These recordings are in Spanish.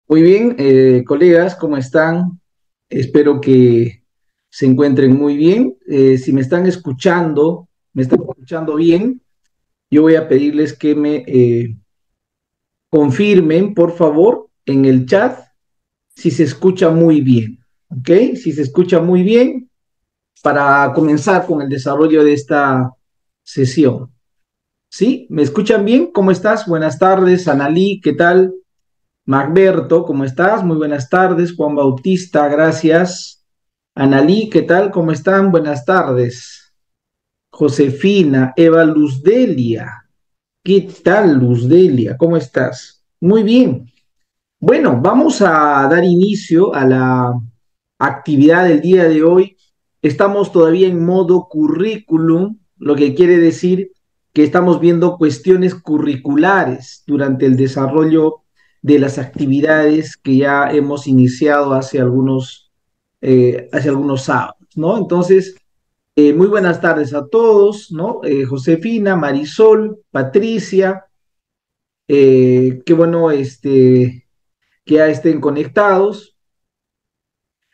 Muy bien, colegas, ¿cómo están? Espero que se encuentren muy bien. Si me están escuchando bien, yo voy a pedirles que me confirmen, por favor, en el chat si se escucha muy bien. ¿Ok? Si se escucha muy bien, para comenzar con el desarrollo de esta sesión. ¿Sí? ¿Me escuchan bien? ¿Cómo estás? Buenas tardes, Analí, ¿qué tal? Magberto, ¿cómo estás? Muy buenas tardes. Juan Bautista, gracias. Analí, ¿qué tal? ¿Cómo están? Buenas tardes. Josefina, Eva Luzdelia, ¿qué tal, Luzdelia? ¿Cómo estás? Muy bien. Bueno, vamos a dar inicio a la actividad del día de hoy. Estamos todavía en modo currículum, lo que quiere decir que estamos viendo cuestiones curriculares durante el desarrollo de las actividades que ya hemos iniciado hace algunos sábados, ¿no? Entonces, muy buenas tardes a todos, ¿no? Josefina, Marisol, Patricia, qué bueno que ya estén conectados.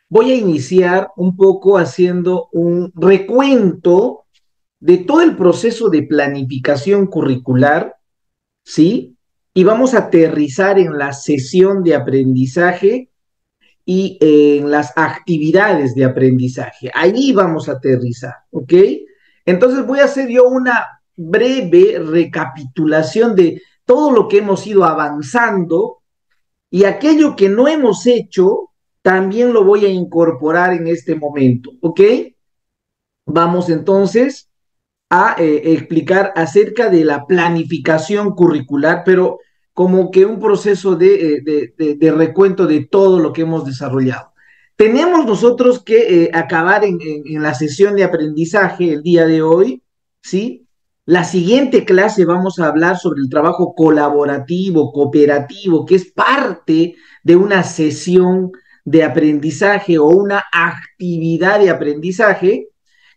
Voy a iniciar un poco haciendo un recuento de todo el proceso de planificación curricular, ¿sí? Y vamos a aterrizar en la sesión de aprendizaje y en las actividades de aprendizaje. Ahí vamos a aterrizar, ¿ok? Entonces voy a hacer yo una breve recapitulación de todo lo que hemos ido avanzando y aquello que no hemos hecho, también lo voy a incorporar en este momento, ¿ok? Vamos entonces a explicar acerca de la planificación curricular, pero como que un proceso de recuento de todo lo que hemos desarrollado. Tenemos nosotros que acabar en la sesión de aprendizaje el día de hoy, ¿sí? La siguiente clase vamos a hablar sobre el trabajo colaborativo, cooperativo, que es parte de una sesión de aprendizaje o una actividad de aprendizaje.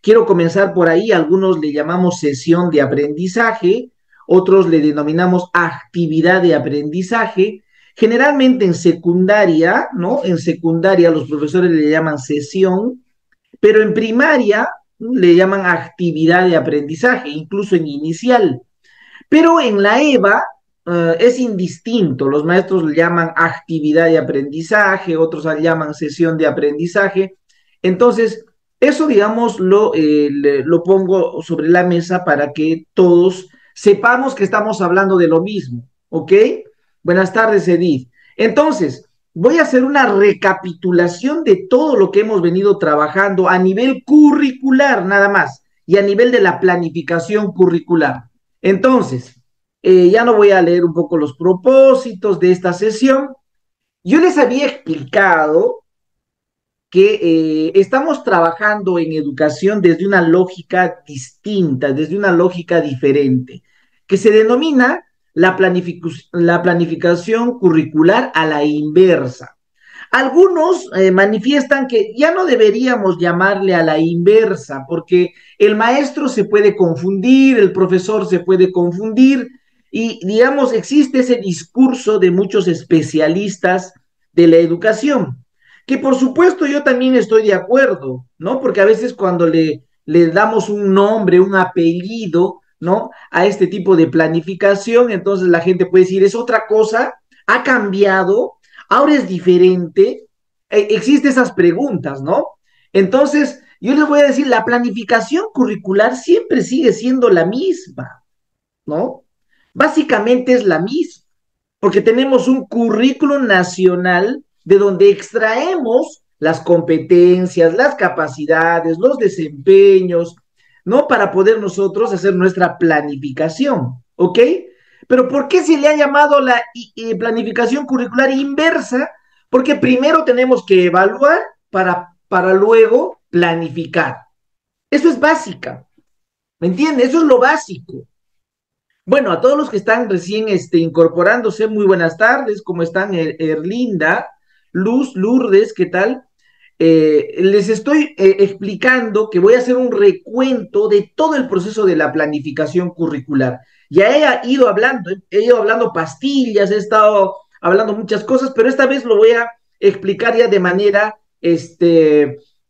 Quiero comenzar por ahí, algunos le llamamos sesión de aprendizaje, otros le denominamos actividad de aprendizaje. Generalmente en secundaria, ¿no? En secundaria los profesores le llaman sesión, pero en primaria le llaman actividad de aprendizaje, incluso en inicial. Pero en la EVA es indistinto, los maestros le llaman actividad de aprendizaje, otros le llaman sesión de aprendizaje. Entonces, eso, digamos, lo pongo sobre la mesa para que todos sepamos que estamos hablando de lo mismo, ¿ok? Buenas tardes, Edith. Entonces, voy a hacer una recapitulación de todo lo que hemos venido trabajando a nivel curricular, nada más, y a nivel de la planificación curricular. Entonces, ya no voy a leer un poco los propósitos de esta sesión. Yo les había explicado que estamos trabajando en educación desde una lógica distinta, desde una lógica diferente, que se denomina la planificación curricular a la inversa. Algunos manifiestan que ya no deberíamos llamarle a la inversa, porque el maestro se puede confundir, el profesor se puede confundir, y digamos, existe ese discurso de muchos especialistas de la educación, que por supuesto yo también estoy de acuerdo, ¿no? Porque a veces cuando le damos un nombre, un apellido, ¿no? A este tipo de planificación, entonces la gente puede decir, es otra cosa, ha cambiado, ahora es diferente, existen esas preguntas, ¿no? Entonces, yo les voy a decir, la planificación curricular siempre sigue siendo la misma, ¿no? Básicamente es la misma, porque tenemos un currículum nacional de donde extraemos las competencias, las capacidades, los desempeños, ¿no? Para poder nosotros hacer nuestra planificación, ¿ok? Pero ¿por qué se le ha llamado la planificación curricular inversa? Porque primero tenemos que evaluar para luego planificar. Eso es básica, ¿me entiendes? Eso es lo básico. Bueno, a todos los que están recién incorporándose, muy buenas tardes, ¿cómo están? Erlinda, Luz, Lourdes, ¿qué tal? Les estoy explicando que voy a hacer un recuento de todo el proceso de la planificación curricular. Ya he ido hablando pastillas, he estado hablando muchas cosas, pero esta vez lo voy a explicar ya de manera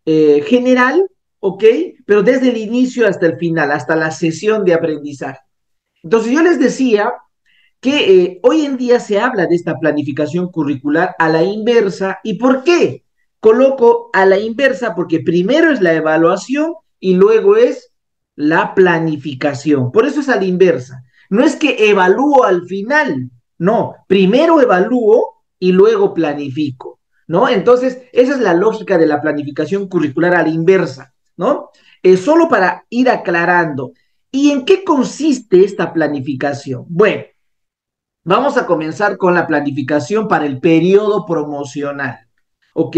general, ¿ok? Pero desde el inicio hasta el final, hasta la sesión de aprendizaje. Entonces yo les decía que hoy en día se habla de esta planificación curricular a la inversa. ¿Y por qué? Coloco a la inversa porque primero es la evaluación y luego es la planificación. Por eso es a la inversa. No es que evalúo al final, no, primero evalúo y luego planifico, ¿no? Entonces, esa es la lógica de la planificación curricular a la inversa, ¿no? Solo para ir aclarando. ¿Y en qué consiste esta planificación? Bueno, vamos a comenzar con la planificación para el periodo promocional, ¿ok?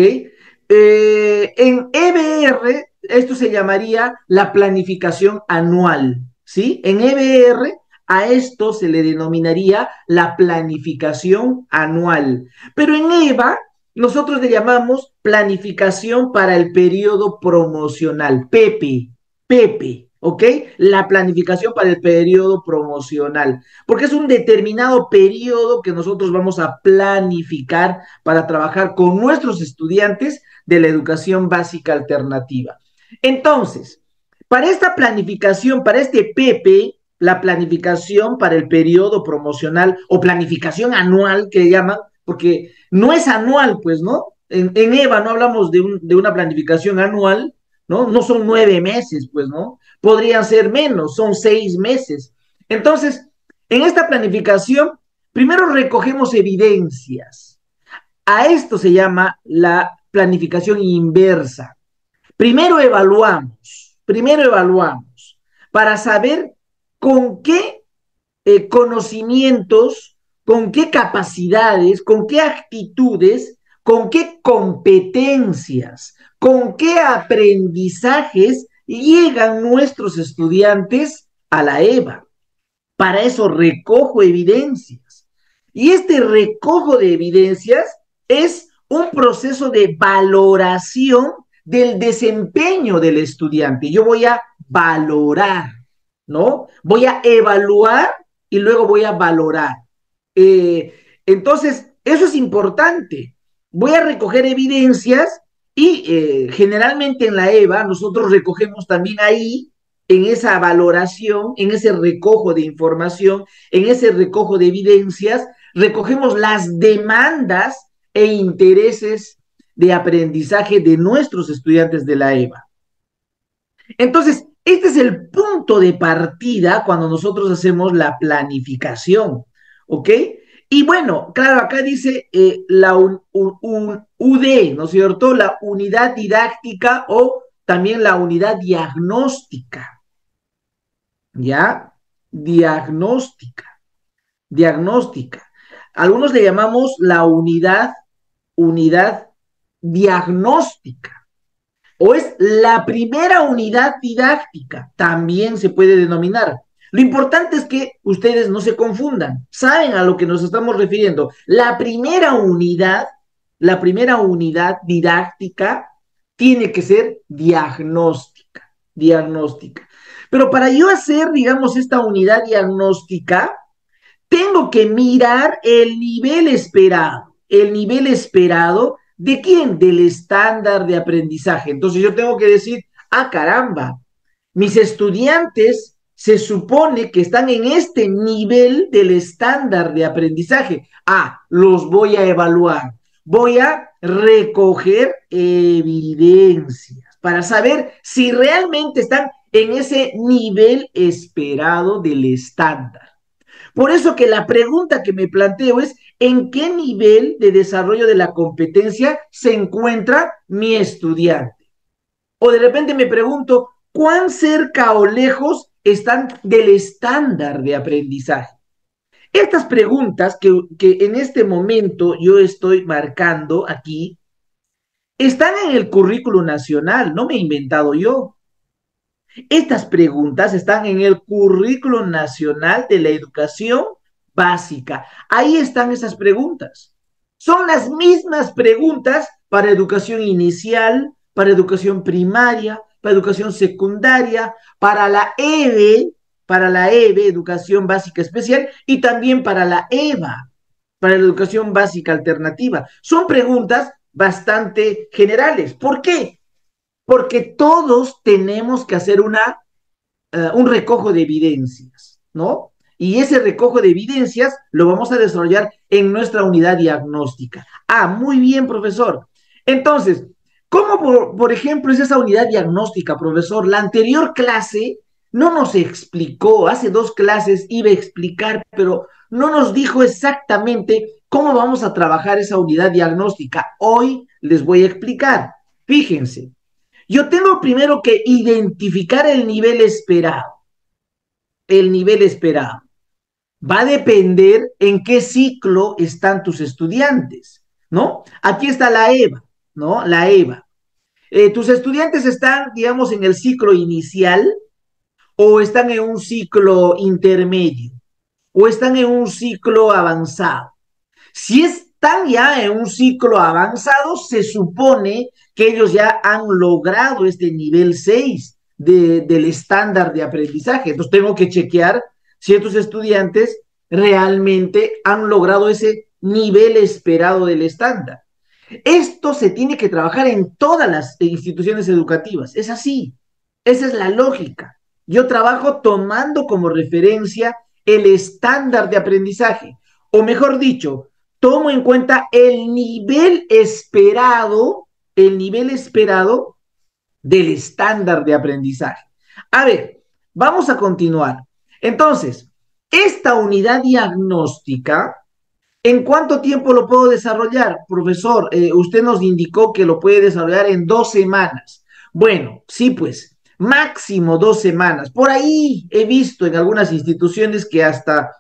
En EBR, esto se llamaría la planificación anual, ¿sí? En EBR, a esto se le denominaría la planificación anual. Pero en EVA, nosotros le llamamos planificación para el periodo promocional, PEPE, ¿ok? La planificación para el periodo promocional, porque es un determinado periodo que nosotros vamos a planificar para trabajar con nuestros estudiantes de la educación básica alternativa. Entonces, para esta planificación, para este PP, la planificación para el periodo promocional o planificación anual que llaman, porque no es anual, pues, ¿no? En EVA no hablamos de una planificación anual, ¿no? No son 9 meses, pues, ¿no? Podrían ser menos, son 6 meses. Entonces, en esta planificación, primero recogemos evidencias. A esto se llama la planificación inversa. Primero evaluamos para saber con qué conocimientos, con qué capacidades, con qué actitudes, con qué competencias, con qué aprendizajes llegan nuestros estudiantes a la EVA. Para eso recojo evidencias. Y este recojo de evidencias es un proceso de valoración del desempeño del estudiante. Yo voy a valorar, ¿no? Voy a evaluar y luego voy a valorar. Entonces, eso es importante. Voy a recoger evidencias y generalmente en la EVA nosotros recogemos también ahí en esa valoración, en ese recojo de información, en ese recojo de evidencias, recogemos las demandas e intereses de aprendizaje de nuestros estudiantes de la EVA. Entonces, este es el punto de partida cuando nosotros hacemos la planificación, ¿ok? Y bueno, claro, acá dice la UD, ¿no es cierto? La unidad didáctica o también la unidad diagnóstica. ¿Ya? Diagnóstica, diagnóstica. Algunos le llamamos la unidad diagnóstica, o es la primera unidad didáctica, también se puede denominar. Lo importante es que ustedes no se confundan, saben a lo que nos estamos refiriendo. La primera unidad didáctica tiene que ser diagnóstica, diagnóstica. Pero para yo hacer, digamos, esta unidad diagnóstica, tengo que mirar el nivel esperado de quién, del estándar de aprendizaje. Entonces yo tengo que decir, ah, caramba, mis estudiantes se supone que están en este nivel del estándar de aprendizaje. Ah, los voy a evaluar. Voy a recoger evidencias para saber si realmente están en ese nivel esperado del estándar. Por eso que la pregunta que me planteo es, ¿en qué nivel de desarrollo de la competencia se encuentra mi estudiante? O de repente me pregunto, ¿cuán cerca o lejos están del estándar de aprendizaje? Estas preguntas que en este momento yo estoy marcando aquí, están en el currículo nacional, no me he inventado yo. Estas preguntas están en el currículo nacional de la educación básica. Ahí están esas preguntas. Son las mismas preguntas para educación inicial, para educación primaria, para educación secundaria, para la EBE, educación básica especial, y también para la EVA. para la educación básica alternativa? Son preguntas bastante generales. ¿Por qué? Porque todos tenemos que hacer un recojo de evidencias, ¿no? Y ese recojo de evidencias lo vamos a desarrollar en nuestra unidad diagnóstica. Ah, muy bien, profesor. Entonces, ¿cómo, por ejemplo, es esa unidad diagnóstica, profesor? La anterior clase no nos explicó, hace 2 clases iba a explicar, pero no nos dijo exactamente cómo vamos a trabajar esa unidad diagnóstica. Hoy les voy a explicar. Fíjense, yo tengo primero que identificar el nivel esperado. El nivel esperado. Va a depender en qué ciclo están tus estudiantes, ¿no? Aquí está la EVA, ¿no? La EVA. Tus estudiantes están, digamos, en el ciclo inicial o están en un ciclo intermedio o están en un ciclo avanzado. Si están ya en un ciclo avanzado, se supone que ellos ya han logrado este nivel 6 del estándar de aprendizaje. Entonces tengo que chequear si estos estudiantes realmente han logrado ese nivel esperado del estándar. Esto se tiene que trabajar en todas las instituciones educativas. Es así. Esa es la lógica. Yo trabajo tomando como referencia el estándar de aprendizaje. O mejor dicho, tomo en cuenta el nivel esperado del estándar de aprendizaje. A ver, vamos a continuar. Entonces, esta unidad diagnóstica, ¿en cuánto tiempo lo puedo desarrollar? Profesor, usted nos indicó que lo puede desarrollar en 2 semanas. Bueno, sí, pues, máximo 2 semanas. Por ahí he visto en algunas instituciones que hasta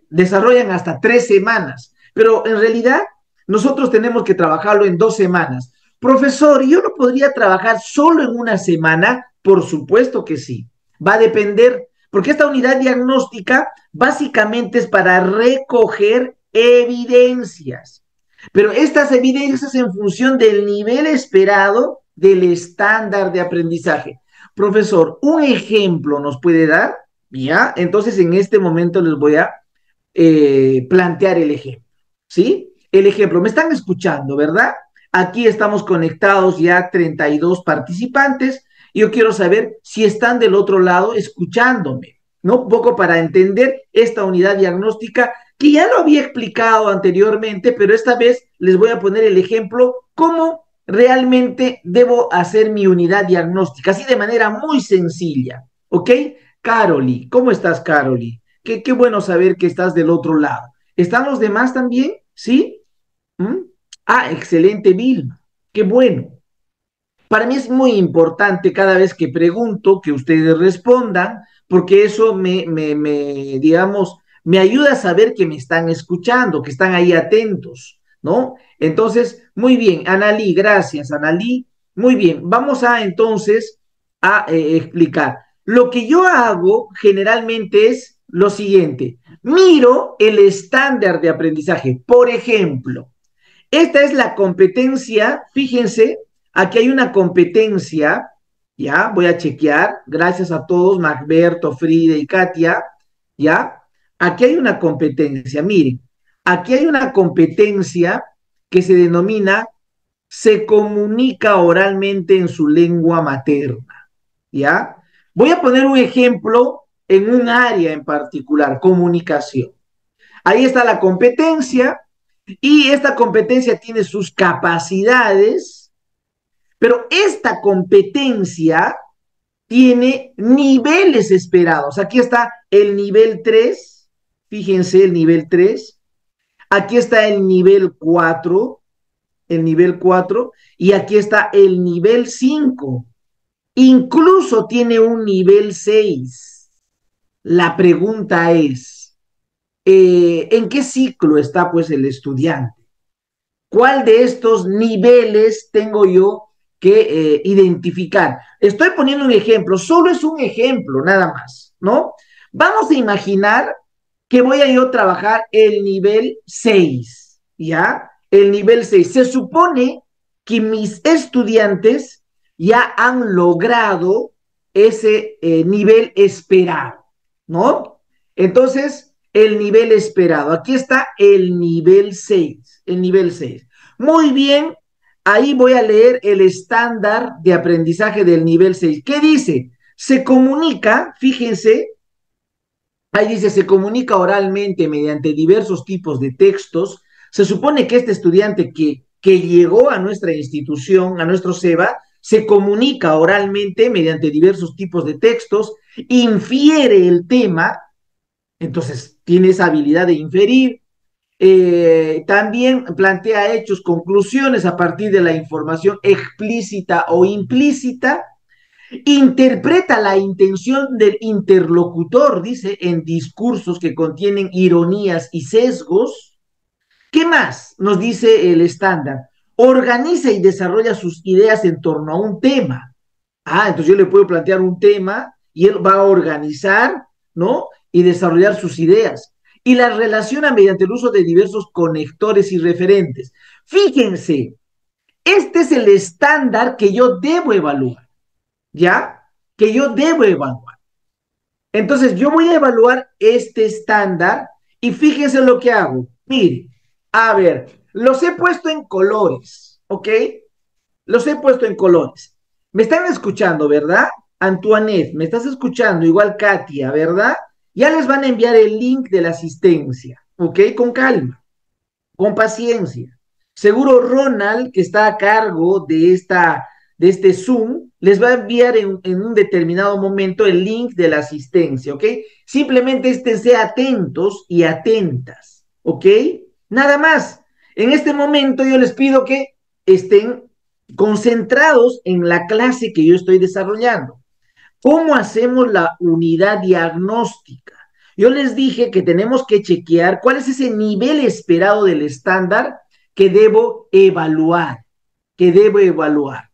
desarrollan hasta 3 semanas, pero en realidad nosotros tenemos que trabajarlo en 2 semanas. Profesor, ¿yo lo podría trabajar solo en una semana? Por supuesto que sí. Va a depender, porque esta unidad diagnóstica básicamente es para recoger evidencias. Pero estas evidencias en función del nivel esperado del estándar de aprendizaje. Profesor, un ejemplo nos puede dar, ¿ya? Entonces en este momento les voy a plantear el ejemplo, ¿sí? El ejemplo, me están escuchando, ¿verdad? Aquí estamos conectados ya 32 participantes. Yo quiero saber si están del otro lado escuchándome, ¿no? Un poco para entender esta unidad diagnóstica que ya lo había explicado anteriormente, pero esta vez les voy a poner el ejemplo cómo realmente debo hacer mi unidad diagnóstica, así de manera muy sencilla, ¿ok? Caroli, ¿cómo estás, Caroli? Qué bueno saber que estás del otro lado. ¿Están los demás también? ¿Sí? ¿Mm? Ah, excelente, Vilma. Qué bueno. Para mí es muy importante cada vez que pregunto que ustedes respondan, porque eso digamos, me ayuda a saber que me están escuchando, que están ahí atentos, ¿no? Entonces, muy bien, Analí, gracias, Analí. Muy bien, vamos a entonces a explicar. Lo que yo hago generalmente es lo siguiente. Miro el estándar de aprendizaje. Por ejemplo, esta es la competencia, fíjense, aquí hay una competencia, ya, voy a chequear, gracias a todos, Magberto, Frida y Katia, ya, aquí hay una competencia, miren, aquí hay una competencia que se denomina se comunica oralmente en su lengua materna, ya. Voy a poner un ejemplo en un área en particular, comunicación. Ahí está la competencia, y esta competencia tiene sus capacidades, pero esta competencia tiene niveles esperados. Aquí está el nivel 3, fíjense el nivel 3, aquí está el nivel 4, y aquí está el nivel 5. Incluso tiene un nivel 6. La pregunta es, ¿en qué ciclo está pues el estudiante? ¿Cuál de estos niveles tengo yo que identificar? Estoy poniendo un ejemplo, solo es un ejemplo, nada más, ¿no? Vamos a imaginar que voy a yo trabajar el nivel 6, ¿ya? El nivel 6. Se supone que mis estudiantes ya han logrado ese nivel esperado, ¿no? Entonces, el nivel esperado. Aquí está el nivel 6, el nivel 6. Muy bien, ahí voy a leer el estándar de aprendizaje del nivel 6. ¿Qué dice? Se comunica, fíjense, ahí dice, se comunica oralmente mediante diversos tipos de textos. Se supone que este estudiante que llegó a nuestra institución, a nuestro SEBA, se comunica oralmente mediante diversos tipos de textos, infiere el tema, entonces tiene esa habilidad de inferir. También plantea hechos, conclusiones a partir de la información explícita o implícita. Interpreta la intención del interlocutor, dice, en discursos que contienen ironías y sesgos. ¿Qué más nos dice el estándar? Organiza y desarrolla sus ideas en torno a un tema. Entonces yo le puedo plantear un tema y él va a organizar, ¿no? Y desarrollar sus ideas. Y las relaciona mediante el uso de diversos conectores y referentes. Fíjense, este es el estándar que yo debo evaluar, ¿ya? Que yo debo evaluar. Entonces yo voy a evaluar este estándar y fíjense lo que hago. Mire, a ver, los he puesto en colores, ¿ok? Los he puesto en colores. Me están escuchando, ¿verdad? Antoinette, me estás escuchando, igual Katia, ¿verdad? Ya les van a enviar el link de la asistencia, ¿ok? Con calma, con paciencia. Seguro Ronald, que está a cargo de este Zoom, les va a enviar en un determinado momento el link de la asistencia, ¿ok? Simplemente esténse atentos y atentas, ¿ok? Nada más. En este momento yo les pido que estén concentrados en la clase que yo estoy desarrollando. ¿Cómo hacemos la unidad diagnóstica? Yo les dije que tenemos que chequear cuál es ese nivel esperado del estándar que debo evaluar, que debo evaluar.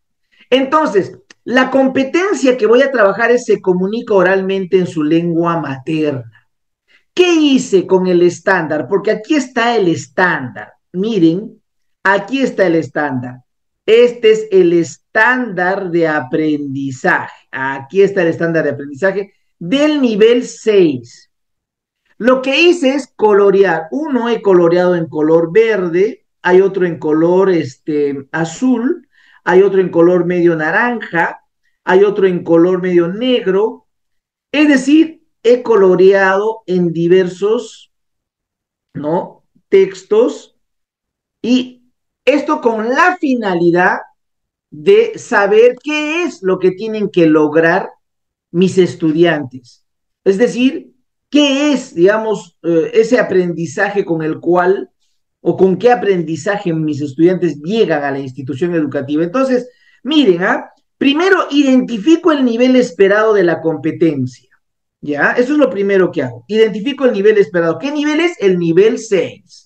Entonces, la competencia que voy a trabajar es se comunica oralmente en su lengua materna. ¿Qué hice con el estándar? Porque aquí está el estándar. Miren, aquí está el estándar. Este es el estándar de aprendizaje. Aquí está el estándar de aprendizaje del nivel 6. Lo que hice es colorear. Uno he coloreado en color verde, hay otro en color azul, hay otro en color medio naranja, hay otro en color medio negro. Es decir, he coloreado en diversos, ¿no? Textos y esto con la finalidad de saber qué es lo que tienen que lograr mis estudiantes. Es decir, qué es, digamos, ese aprendizaje con el cual o con qué aprendizaje mis estudiantes llegan a la institución educativa. Entonces, miren, primero identifico el nivel esperado de la competencia. ¿Ya? Eso es lo primero que hago. Identifico el nivel esperado. ¿Qué nivel es? El nivel 6.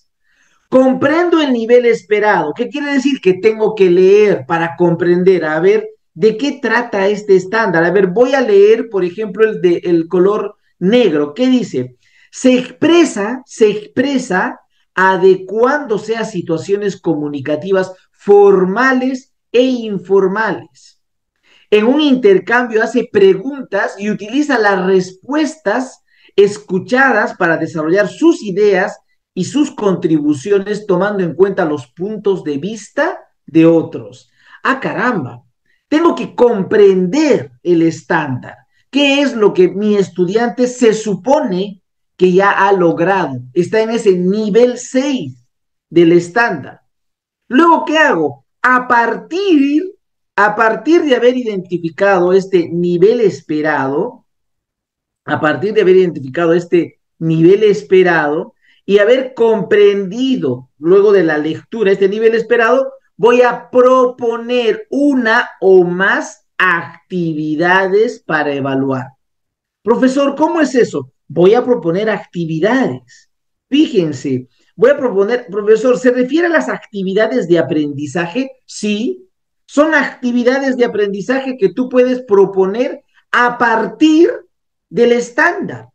Comprendo el nivel esperado. ¿Qué quiere decir? Que tengo que leer para comprender, a ver, ¿de qué trata este estándar? A ver, voy a leer, por ejemplo, el color negro. ¿Qué dice? Se expresa adecuándose a situaciones comunicativas formales e informales. En un intercambio hace preguntas y utiliza las respuestas escuchadas para desarrollar sus ideas y sus contribuciones tomando en cuenta los puntos de vista de otros. Caramba, tengo que comprender el estándar. ¿Qué es lo que mi estudiante se supone que ya ha logrado? Está en ese nivel 6 del estándar. Luego, ¿qué hago? A partir de haber identificado este nivel esperado, a partir de haber identificado este nivel esperado y haber comprendido luego de la lectura este nivel esperado, voy a proponer una o más actividades para evaluar. Profesor, ¿cómo es eso? Voy a proponer actividades. Fíjense, voy a proponer, profesor, ¿se refiere a las actividades de aprendizaje? Sí, son actividades de aprendizaje que tú puedes proponer a partir del estándar.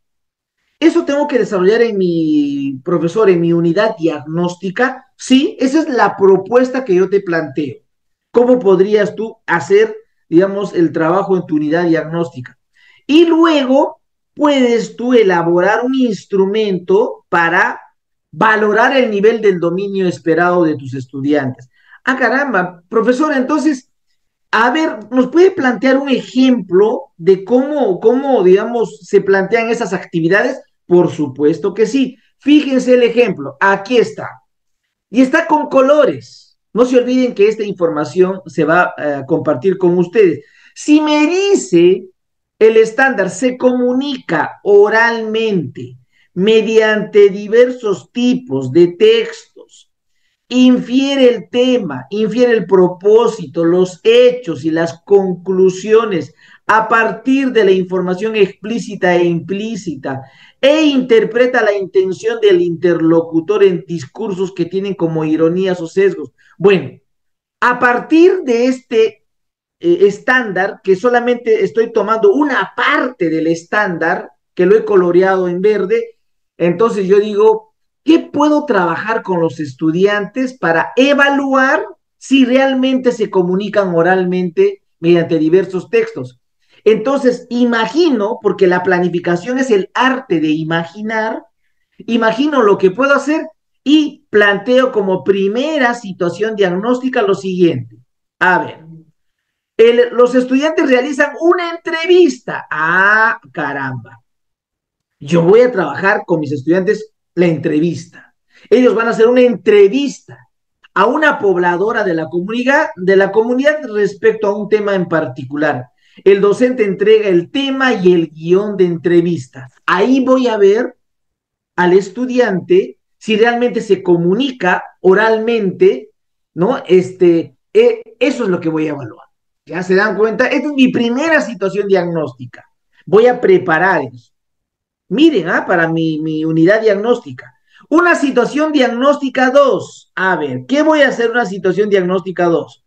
Eso tengo que desarrollar en mi, profesor, en mi unidad diagnóstica. Sí, esa es la propuesta que yo te planteo. ¿Cómo podrías tú hacer, digamos, el trabajo en tu unidad diagnóstica? Y luego puedes tú elaborar un instrumento para valorar el nivel del dominio esperado de tus estudiantes. Ah, caramba, profesor, entonces, a ver, ¿nos puede plantear un ejemplo de digamos, se plantean esas actividades? Por supuesto que sí. Fíjense el ejemplo, aquí está. Y está con colores. No se olviden que esta información se va a compartir con ustedes. Si me dice el estándar se comunica oralmente mediante diversos tipos de textos, infiere el tema, infiere el propósito, los hechos y las conclusiones a partir de la información explícita e implícita e interpreta la intención del interlocutor en discursos que tienen como ironías o sesgos. Bueno, a partir de este estándar, que solamente estoy tomando una parte del estándar, que lo he coloreado en verde, entonces yo digo, ¿qué puedo trabajar con los estudiantes para evaluar si realmente se comunican oralmente mediante diversos textos? Entonces, imagino, porque la planificación es el arte de imaginar, imagino lo que puedo hacer y planteo como primera situación diagnóstica lo siguiente. A ver, los estudiantes realizan una entrevista. Ah, caramba. Yo voy a trabajar con mis estudiantes la entrevista. Ellos van a hacer una entrevista a una pobladora de la comunidad respecto a un tema en particular. El docente entrega el tema y el guión de entrevista. Ahí voy a ver al estudiante si realmente se comunica oralmente, ¿no? Eso es lo que voy a evaluar. ¿Ya se dan cuenta? Esta es mi primera situación diagnóstica. Voy a preparar eso. Miren, para mi unidad diagnóstica. Una situación diagnóstica 2. A ver, ¿qué voy a hacer una situación diagnóstica 2?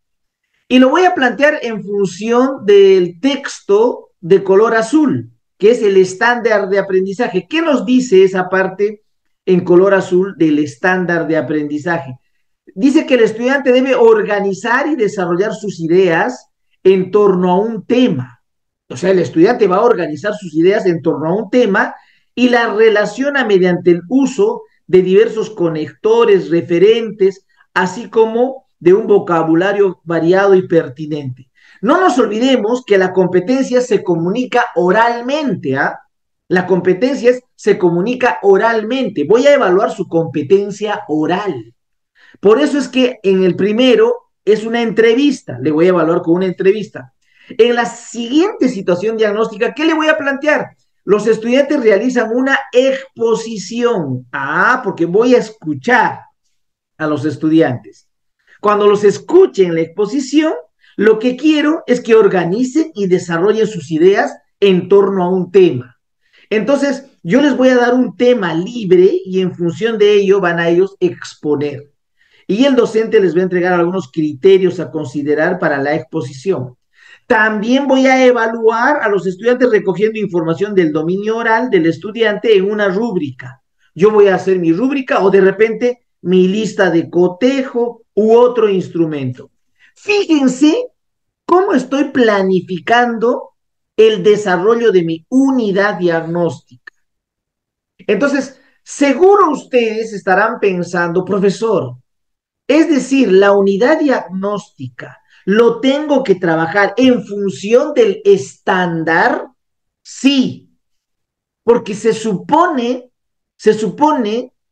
Y lo voy a plantear en función del texto de color azul, que es el estándar de aprendizaje. ¿Qué nos dice esa parte en color azul del estándar de aprendizaje? Dice que el estudiante debe organizar y desarrollar sus ideas en torno a un tema. O sea, el estudiante va a organizar sus ideas en torno a un tema y la relaciona mediante el uso de diversos conectores, referentes, así como de un vocabulario variado y pertinente. No nos olvidemos que la competencia se comunica oralmente, ¿ah? La competencia se comunica oralmente. Voy a evaluar su competencia oral. Por eso es que en el primero es una entrevista, le voy a evaluar con una entrevista. En la siguiente situación diagnóstica, ¿qué le voy a plantear? Los estudiantes realizan una exposición. Ah, porque voy a escuchar a los estudiantes. Cuando los escuchen en la exposición, lo que quiero es que organicen y desarrollen sus ideas en torno a un tema. Entonces, yo les voy a dar un tema libre y en función de ello van a ellos exponer. Y el docente les va a entregar algunos criterios a considerar para la exposición. También voy a evaluar a los estudiantes recogiendo información del dominio oral del estudiante en una rúbrica. Yo voy a hacer mi rúbrica o de repente mi lista de cotejo u otro instrumento. Fíjense cómo estoy planificando el desarrollo de mi unidad diagnóstica. Entonces, seguro ustedes estarán pensando, profesor, es decir, la unidad diagnóstica lo tengo que trabajar en función del estándar, sí, porque se supone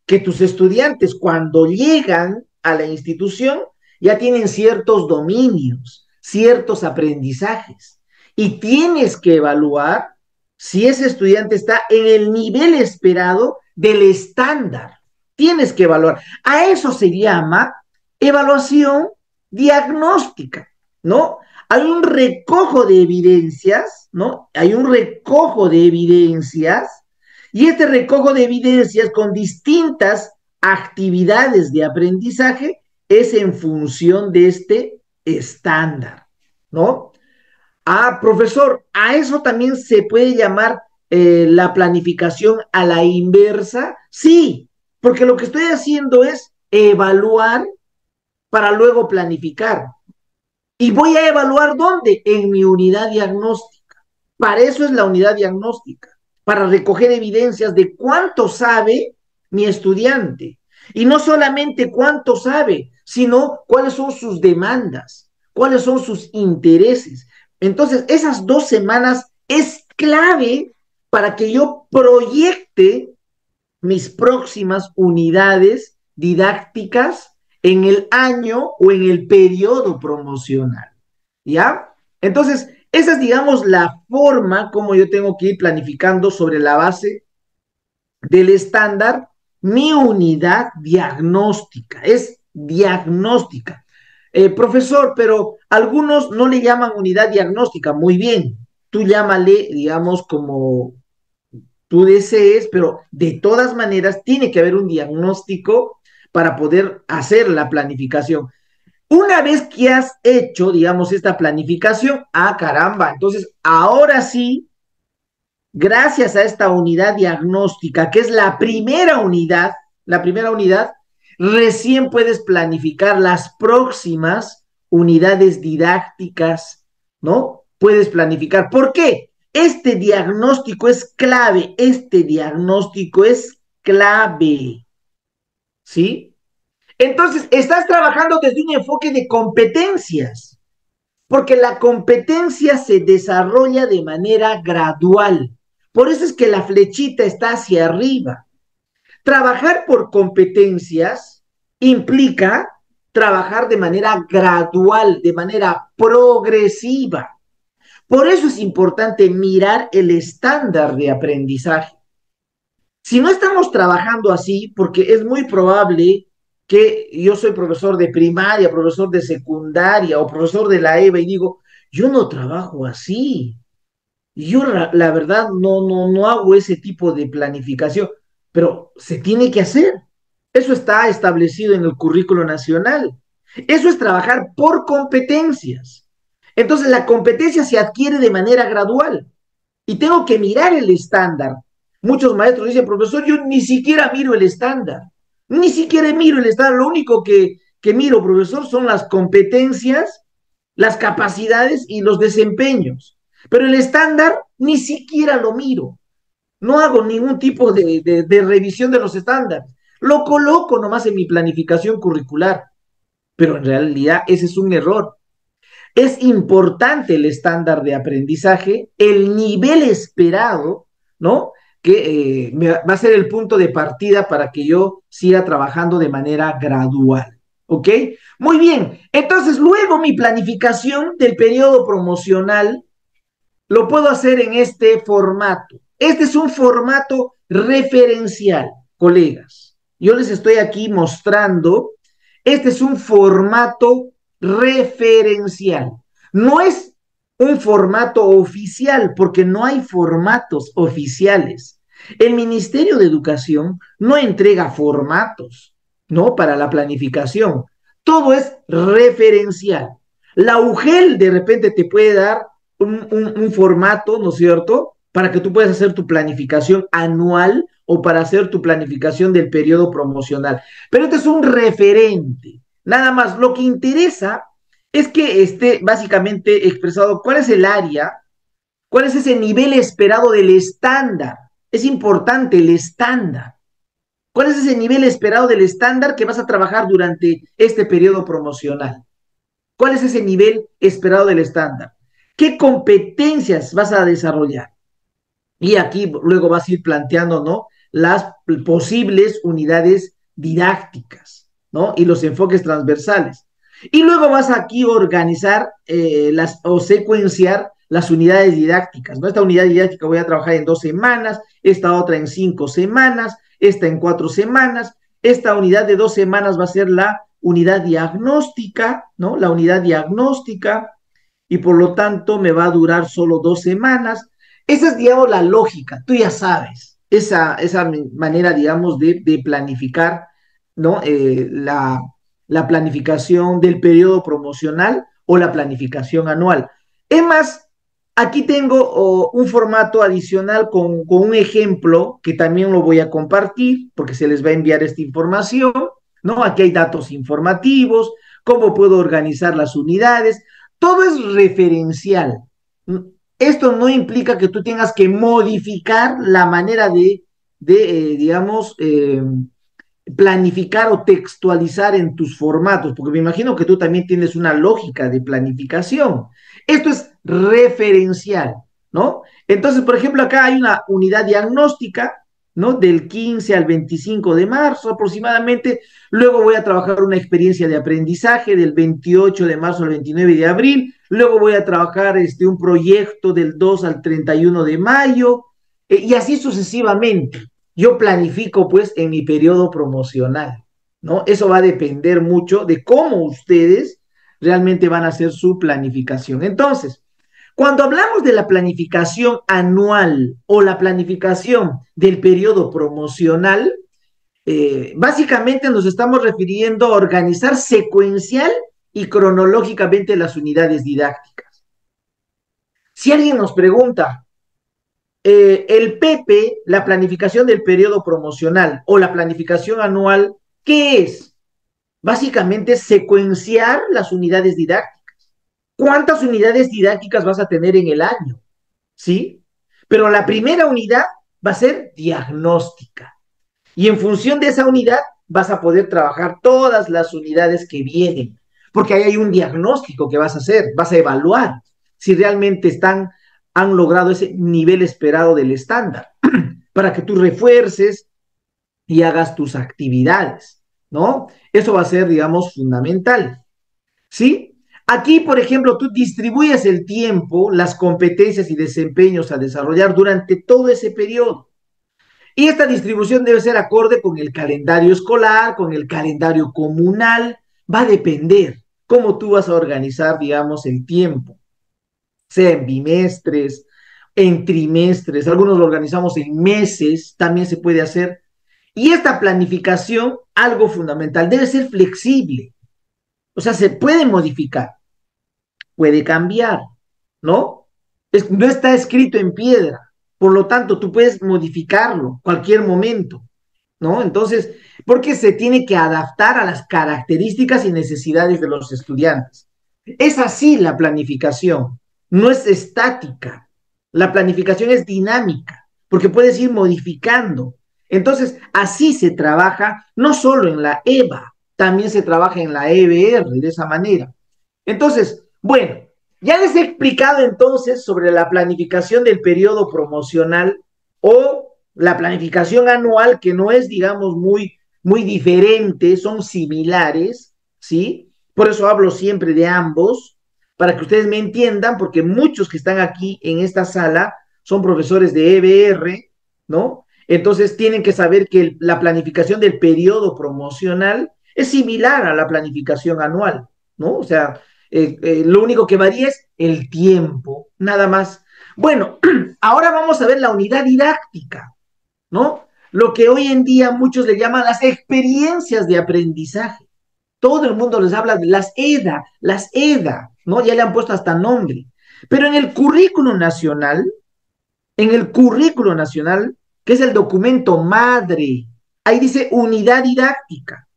que tus estudiantes cuando llegan a la institución ya tienen ciertos dominios, ciertos aprendizajes, y tienes que evaluar si ese estudiante está en el nivel esperado del estándar. Tienes que evaluar. A eso se llama evaluación diagnóstica, ¿no? Hay un recojo de evidencias, ¿no? Hay un recojo de evidencias y este recojo de evidencias con distintas actividades de aprendizaje es en función de este estándar, ¿no? Ah, profesor, a eso también se puede llamar la planificación a la inversa. Sí, porque lo que estoy haciendo es evaluar para luego planificar. ¿Y voy a evaluar dónde? En mi unidad diagnóstica. Para eso es la unidad diagnóstica. para recoger evidencias de cuánto sabe mi estudiante. Y no solamente cuánto sabe, sino cuáles son sus demandas, cuáles son sus intereses. Entonces, esas 2 semanas es clave para que yo proyecte mis próximas unidades didácticas en el año o en el periodo promocional. ¿Ya? Entonces, esa es, digamos, la forma como yo tengo que ir planificando sobre la base del estándar mi unidad diagnóstica. Es diagnóstica. Profesor, pero algunos no le llaman unidad diagnóstica. Muy bien, tú llámale, digamos, como tú desees, pero de todas maneras tiene que haber un diagnóstico para poder hacer la planificación. Una vez que has hecho, digamos, esta planificación, ah, caramba, entonces ahora sí, gracias a esta unidad diagnóstica, que es la primera unidad, recién puedes planificar las próximas unidades didácticas, ¿no? Puedes planificar. ¿Por qué? Este diagnóstico es clave, este diagnóstico es clave, ¿sí? Entonces, estás trabajando desde un enfoque de competencias, porque la competencia se desarrolla de manera gradual. Por eso es que la flechita está hacia arriba. Trabajar por competencias implica trabajar de manera gradual, de manera progresiva. Por eso es importante mirar el estándar de aprendizaje. Si no estamos trabajando así, porque es muy probable que yo soy profesor de primaria, profesor de secundaria o profesor de la EVA y digo, yo no trabajo así. Yo la verdad no hago ese tipo de planificación, pero se tiene que hacer. Eso está establecido en el currículo nacional. Eso es trabajar por competencias. Entonces la competencia se adquiere de manera gradual y tengo que mirar el estándar. Muchos maestros dicen, profesor, yo ni siquiera miro el estándar, ni siquiera miro el estándar, lo único que miro, profesor, son las competencias, las capacidades y los desempeños. Pero el estándar ni siquiera lo miro, no hago ningún tipo de revisión de los estándares, lo coloco nomás en mi planificación curricular, pero en realidad ese es un error. Es importante el estándar de aprendizaje, el nivel esperado, ¿no? Que va a ser el punto de partida para que yo siga trabajando de manera gradual, ¿ok? Muy bien, entonces luego mi planificación del periodo promocional lo puedo hacer en este formato. Este es un formato referencial, colegas. Yo les estoy aquí mostrando, este es un formato referencial. No es un formato oficial, porque no hay formatos oficiales. El Ministerio de Educación no entrega formatos, ¿no? Para la planificación. Todo es referencial. La UGEL de repente te puede dar un formato, ¿no es cierto?, para que tú puedas hacer tu planificación anual o para hacer tu planificación del periodo promocional. Pero este es un referente. Nada más, lo que interesa es que esté básicamente expresado cuál es el área, cuál es ese nivel esperado del estándar. Es importante el estándar. ¿Cuál es ese nivel esperado del estándar que vas a trabajar durante este periodo promocional? ¿Cuál es ese nivel esperado del estándar? ¿Qué competencias vas a desarrollar? Y aquí luego vas a ir planteando, ¿no? Las posibles unidades didácticas, ¿no? Y los enfoques transversales. Y luego vas aquí a organizar o secuenciar las unidades didácticas, ¿no? Esta unidad didáctica voy a trabajar en 2 semanas, esta otra en 5 semanas, esta en 4 semanas, esta unidad de 2 semanas va a ser la unidad diagnóstica, ¿no? La unidad diagnóstica, y por lo tanto me va a durar solo 2 semanas. Esa es, digamos, la lógica, tú ya sabes, esa manera, digamos, de planificar, ¿no? La planificación del periodo promocional o la planificación anual. Es más, aquí tengo un formato adicional con un ejemplo que también lo voy a compartir porque se les va a enviar esta información, ¿no? Aquí hay datos informativos, cómo puedo organizar las unidades, todo es referencial. Esto no implica que tú tengas que modificar la manera digamos, planificar o textualizar en tus formatos, porque me imagino que tú también tienes una lógica de planificación. Esto es referencial, ¿no? Entonces, por ejemplo, acá hay una unidad diagnóstica, ¿no? Del 15 al 25 de marzo aproximadamente. Luego voy a trabajar una experiencia de aprendizaje del 28 de marzo al 29 de abril. Luego voy a trabajar un proyecto del 2 al 31 de mayo, y así sucesivamente. Yo planifico pues en mi periodo promocional, ¿no? Eso va a depender mucho de cómo ustedes realmente van a hacer su planificación. Entonces, cuando hablamos de la planificación anual o la planificación del periodo promocional, básicamente nos estamos refiriendo a organizar secuencial y cronológicamente las unidades didácticas. Si alguien nos pregunta, el PP, la planificación del periodo promocional o la planificación anual, ¿qué es? Básicamente secuenciar las unidades didácticas. ¿Cuántas unidades didácticas vas a tener en el año? ¿Sí? Pero la primera unidad va a ser diagnóstica. Y en función de esa unidad vas a poder trabajar todas las unidades que vienen. Porque ahí hay un diagnóstico que vas a hacer, vas a evaluar si realmente han logrado ese nivel esperado del estándar, para que tú refuerces y hagas tus actividades, ¿no? Eso va a ser, digamos, fundamental, ¿sí? Aquí, por ejemplo, tú distribuyes el tiempo, las competencias y desempeños a desarrollar durante todo ese periodo. Y esta distribución debe ser acorde con el calendario escolar, con el calendario comunal. Va a depender cómo tú vas a organizar, digamos, el tiempo, sea en bimestres, en trimestres, algunos lo organizamos en meses, también se puede hacer. Y esta planificación, algo fundamental, debe ser flexible. O sea, se puede modificar, puede cambiar, ¿no? No está escrito en piedra. Por lo tanto, tú puedes modificarlo cualquier momento, ¿no? Entonces, porque se tiene que adaptar a las características y necesidades de los estudiantes. Es así la planificación, no es estática. La planificación es dinámica, porque puedes ir modificando. Entonces, así se trabaja no solo en la EVA, también se trabaja en la EBR de esa manera. Entonces, bueno, ya les he explicado entonces sobre la planificación del periodo promocional o la planificación anual, que no es, digamos, muy diferente, son similares, ¿sí? Por eso hablo siempre de ambos, para que ustedes me entiendan, porque muchos que están aquí en esta sala son profesores de EBR, ¿no? Entonces tienen que saber que la planificación del periodo promocional es similar a la planificación anual, ¿no? O sea, lo único que varía es el tiempo, nada más. Bueno, ahora vamos a ver la unidad didáctica, ¿no? Lo que hoy en día muchos le llaman las experiencias de aprendizaje. Todo el mundo les habla de las EDA, ¿no? Ya le han puesto hasta nombre. Pero en el currículo nacional, que es el documento madre, ahí dice unidad didáctica.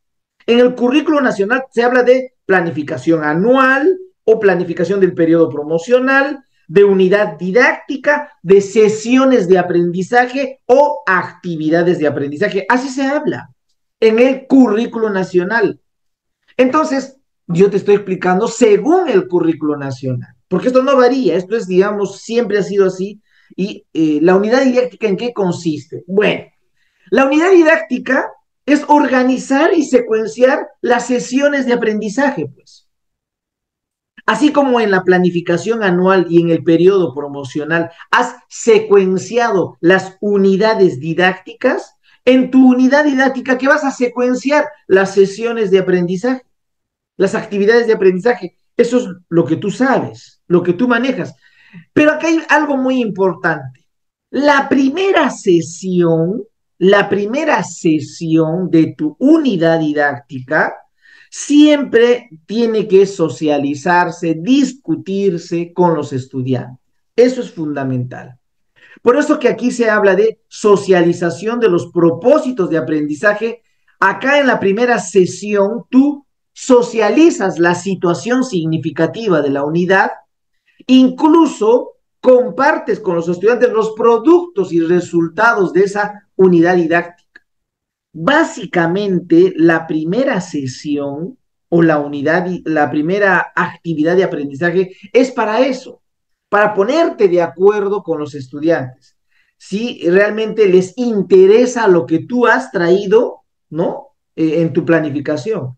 En el currículo nacional se habla de planificación anual o planificación del periodo promocional, de unidad didáctica, de sesiones de aprendizaje o actividades de aprendizaje. Así se habla en el currículo nacional. Entonces, yo te estoy explicando según el currículo nacional, porque esto no varía, esto es, digamos, siempre ha sido así. Y la unidad didáctica, ¿en qué consiste? Bueno, la unidad didáctica es organizar y secuenciar las sesiones de aprendizaje, pues. Así como en la planificación anual y en el periodo promocional has secuenciado las unidades didácticas, en tu unidad didáctica, ¿qué vas a secuenciar? Las sesiones de aprendizaje, las actividades de aprendizaje. Eso es lo que tú sabes, lo que tú manejas. Pero acá hay algo muy importante. La primera sesión, la primera sesión de tu unidad didáctica siempre tiene que socializarse, discutirse con los estudiantes. Eso es fundamental. Por eso que aquí se habla de socialización de los propósitos de aprendizaje. Acá en la primera sesión tú socializas la situación significativa de la unidad, incluso compartes con los estudiantes los productos y resultados de esa unidad didáctica. Básicamente, la primera sesión o la primera actividad de aprendizaje es para eso, para ponerte de acuerdo con los estudiantes. Si realmente les interesa lo que tú has traído, ¿no? En tu planificación.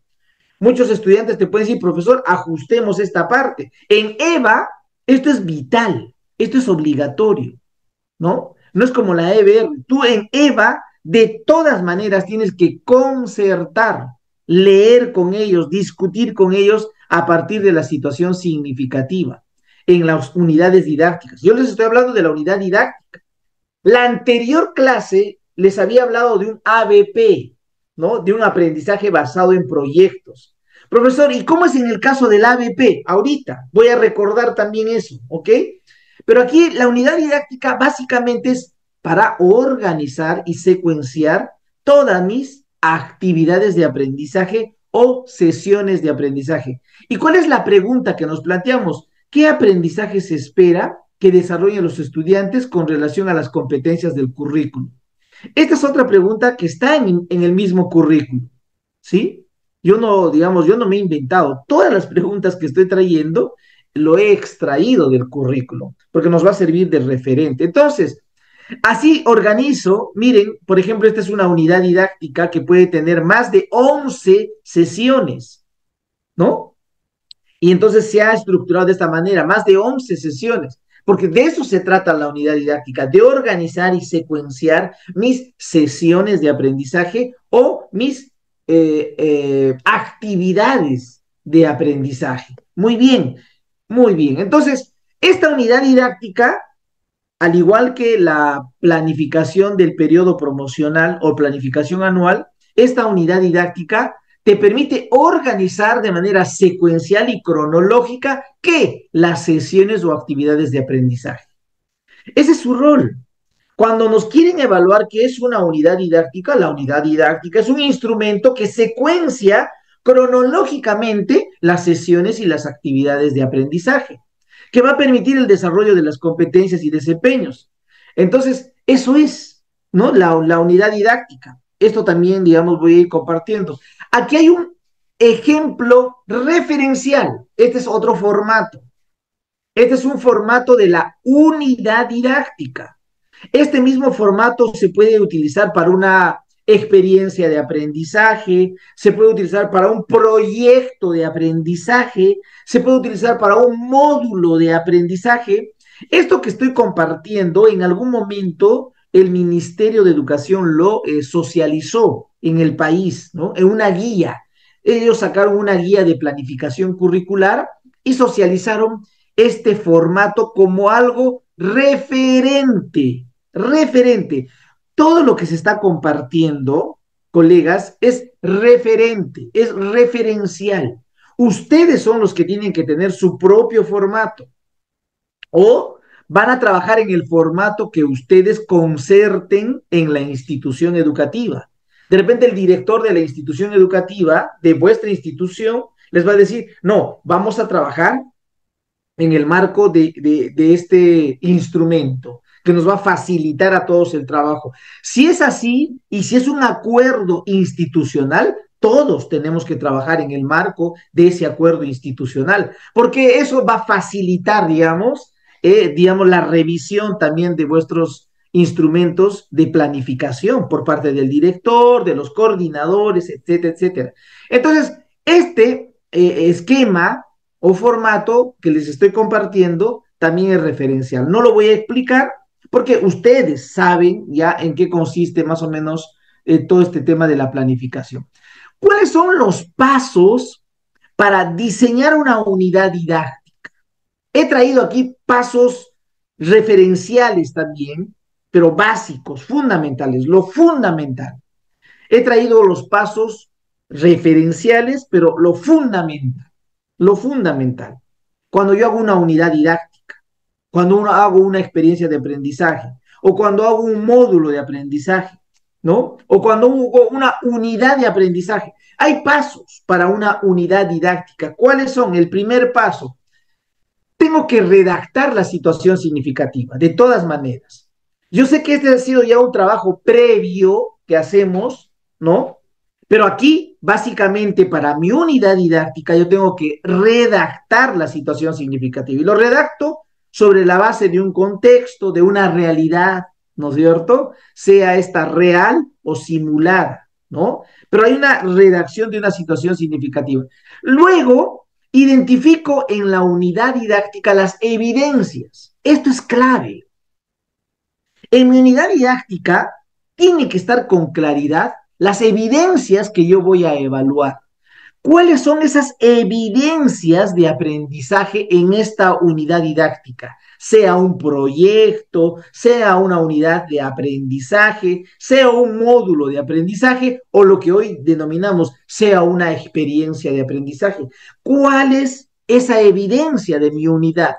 Muchos estudiantes te pueden decir, profesor, ajustemos esta parte. En EVA, esto es vital, esto es obligatorio, ¿no? No es como la EBR. Tú en EVA, de todas maneras, tienes que concertar, leer con ellos, discutir con ellos a partir de la situación significativa en las unidades didácticas. Yo les estoy hablando de la unidad didáctica. La anterior clase les había hablado de un ABP, ¿no? De un aprendizaje basado en proyectos. Profesor, ¿y cómo es en el caso del ABP? Ahorita voy a recordar también eso, ¿ok? Pero aquí la unidad didáctica básicamente es para organizar y secuenciar todas mis actividades de aprendizaje o sesiones de aprendizaje. ¿Y cuál es la pregunta que nos planteamos? ¿Qué aprendizaje se espera que desarrollen los estudiantes con relación a las competencias del currículum? Esta es otra pregunta que está en el mismo currículum, ¿sí? Yo no, digamos, yo no me he inventado. Todas las preguntas que estoy trayendo lo he extraído del currículum, porque nos va a servir de referente. Entonces, así organizo, miren, por ejemplo, esta es una unidad didáctica que puede tener más de 11 sesiones, ¿no? Y entonces se ha estructurado de esta manera, más de 11 sesiones, porque de eso se trata la unidad didáctica, de organizar y secuenciar mis sesiones de aprendizaje o mis actividades de aprendizaje. Muy bien, muy bien. Entonces, esta unidad didáctica, al igual que la planificación del periodo promocional o planificación anual, esta unidad didáctica te permite organizar de manera secuencial y cronológica ¿qué? Las sesiones o actividades de aprendizaje. Ese es su rol. Cuando nos quieren evaluar qué es una unidad didáctica, la unidad didáctica es un instrumento que secuencia cronológicamente las sesiones y las actividades de aprendizaje, que va a permitir el desarrollo de las competencias y desempeños. Entonces, eso es, ¿no? La unidad didáctica. Esto también, digamos, voy a ir compartiendo. Aquí hay un ejemplo referencial. Este es otro formato. Este es un formato de la unidad didáctica. Este mismo formato se puede utilizar para una experiencia de aprendizaje, se puede utilizar para un proyecto de aprendizaje, se puede utilizar para un módulo de aprendizaje. Esto que estoy compartiendo, en algún momento el Ministerio de Educación lo socializó en el país, ¿no? En una guía. Ellos sacaron una guía de planificación curricular y socializaron este formato como algo referente. Todo lo que se está compartiendo, colegas, es referente, es referencial. Ustedes son los que tienen que tener su propio formato o van a trabajar en el formato que ustedes concerten en la institución educativa. De repente el director de la institución educativa de vuestra institución les va a decir, no, vamos a trabajar en el marco de este instrumento que nos va a facilitar a todos el trabajo. Si es así y si es un acuerdo institucional, todos tenemos que trabajar en el marco de ese acuerdo institucional, porque eso va a facilitar, digamos, la revisión también de vuestros instrumentos de planificación por parte del director, de los coordinadores, etcétera, etcétera. Entonces, este esquema o formato que les estoy compartiendo también es referencial. No lo voy a explicar porque ustedes saben ya en qué consiste más o menos todo este tema de la planificación. ¿Cuáles son los pasos para diseñar una unidad didáctica? He traído aquí pasos referenciales también, pero básicos, fundamentales, lo fundamental. He traído los pasos referenciales, pero lo fundamental. Cuando yo hago una unidad didáctica, cuando uno hago una experiencia de aprendizaje, o cuando hago un módulo de aprendizaje, ¿no? O cuando hago una unidad de aprendizaje. Hay pasos para una unidad didáctica. ¿Cuáles son? El primer paso, tengo que redactar la situación significativa, de todas maneras. Yo sé que este ha sido ya un trabajo previo que hacemos, ¿no? Pero aquí, básicamente, para mi unidad didáctica, yo tengo que redactar la situación significativa. Y lo redacto sobre la base de un contexto, de una realidad, ¿no es cierto? Sea esta real o simulada, ¿no? Pero hay una redacción de una situación significativa. Luego, identifico en la unidad didáctica las evidencias. Esto es clave. En mi unidad didáctica tiene que estar con claridad las evidencias que yo voy a evaluar. ¿Cuáles son esas evidencias de aprendizaje en esta unidad didáctica? Sea un proyecto, sea una unidad de aprendizaje, sea un módulo de aprendizaje o lo que hoy denominamos sea una experiencia de aprendizaje. ¿Cuál es esa evidencia de mi unidad?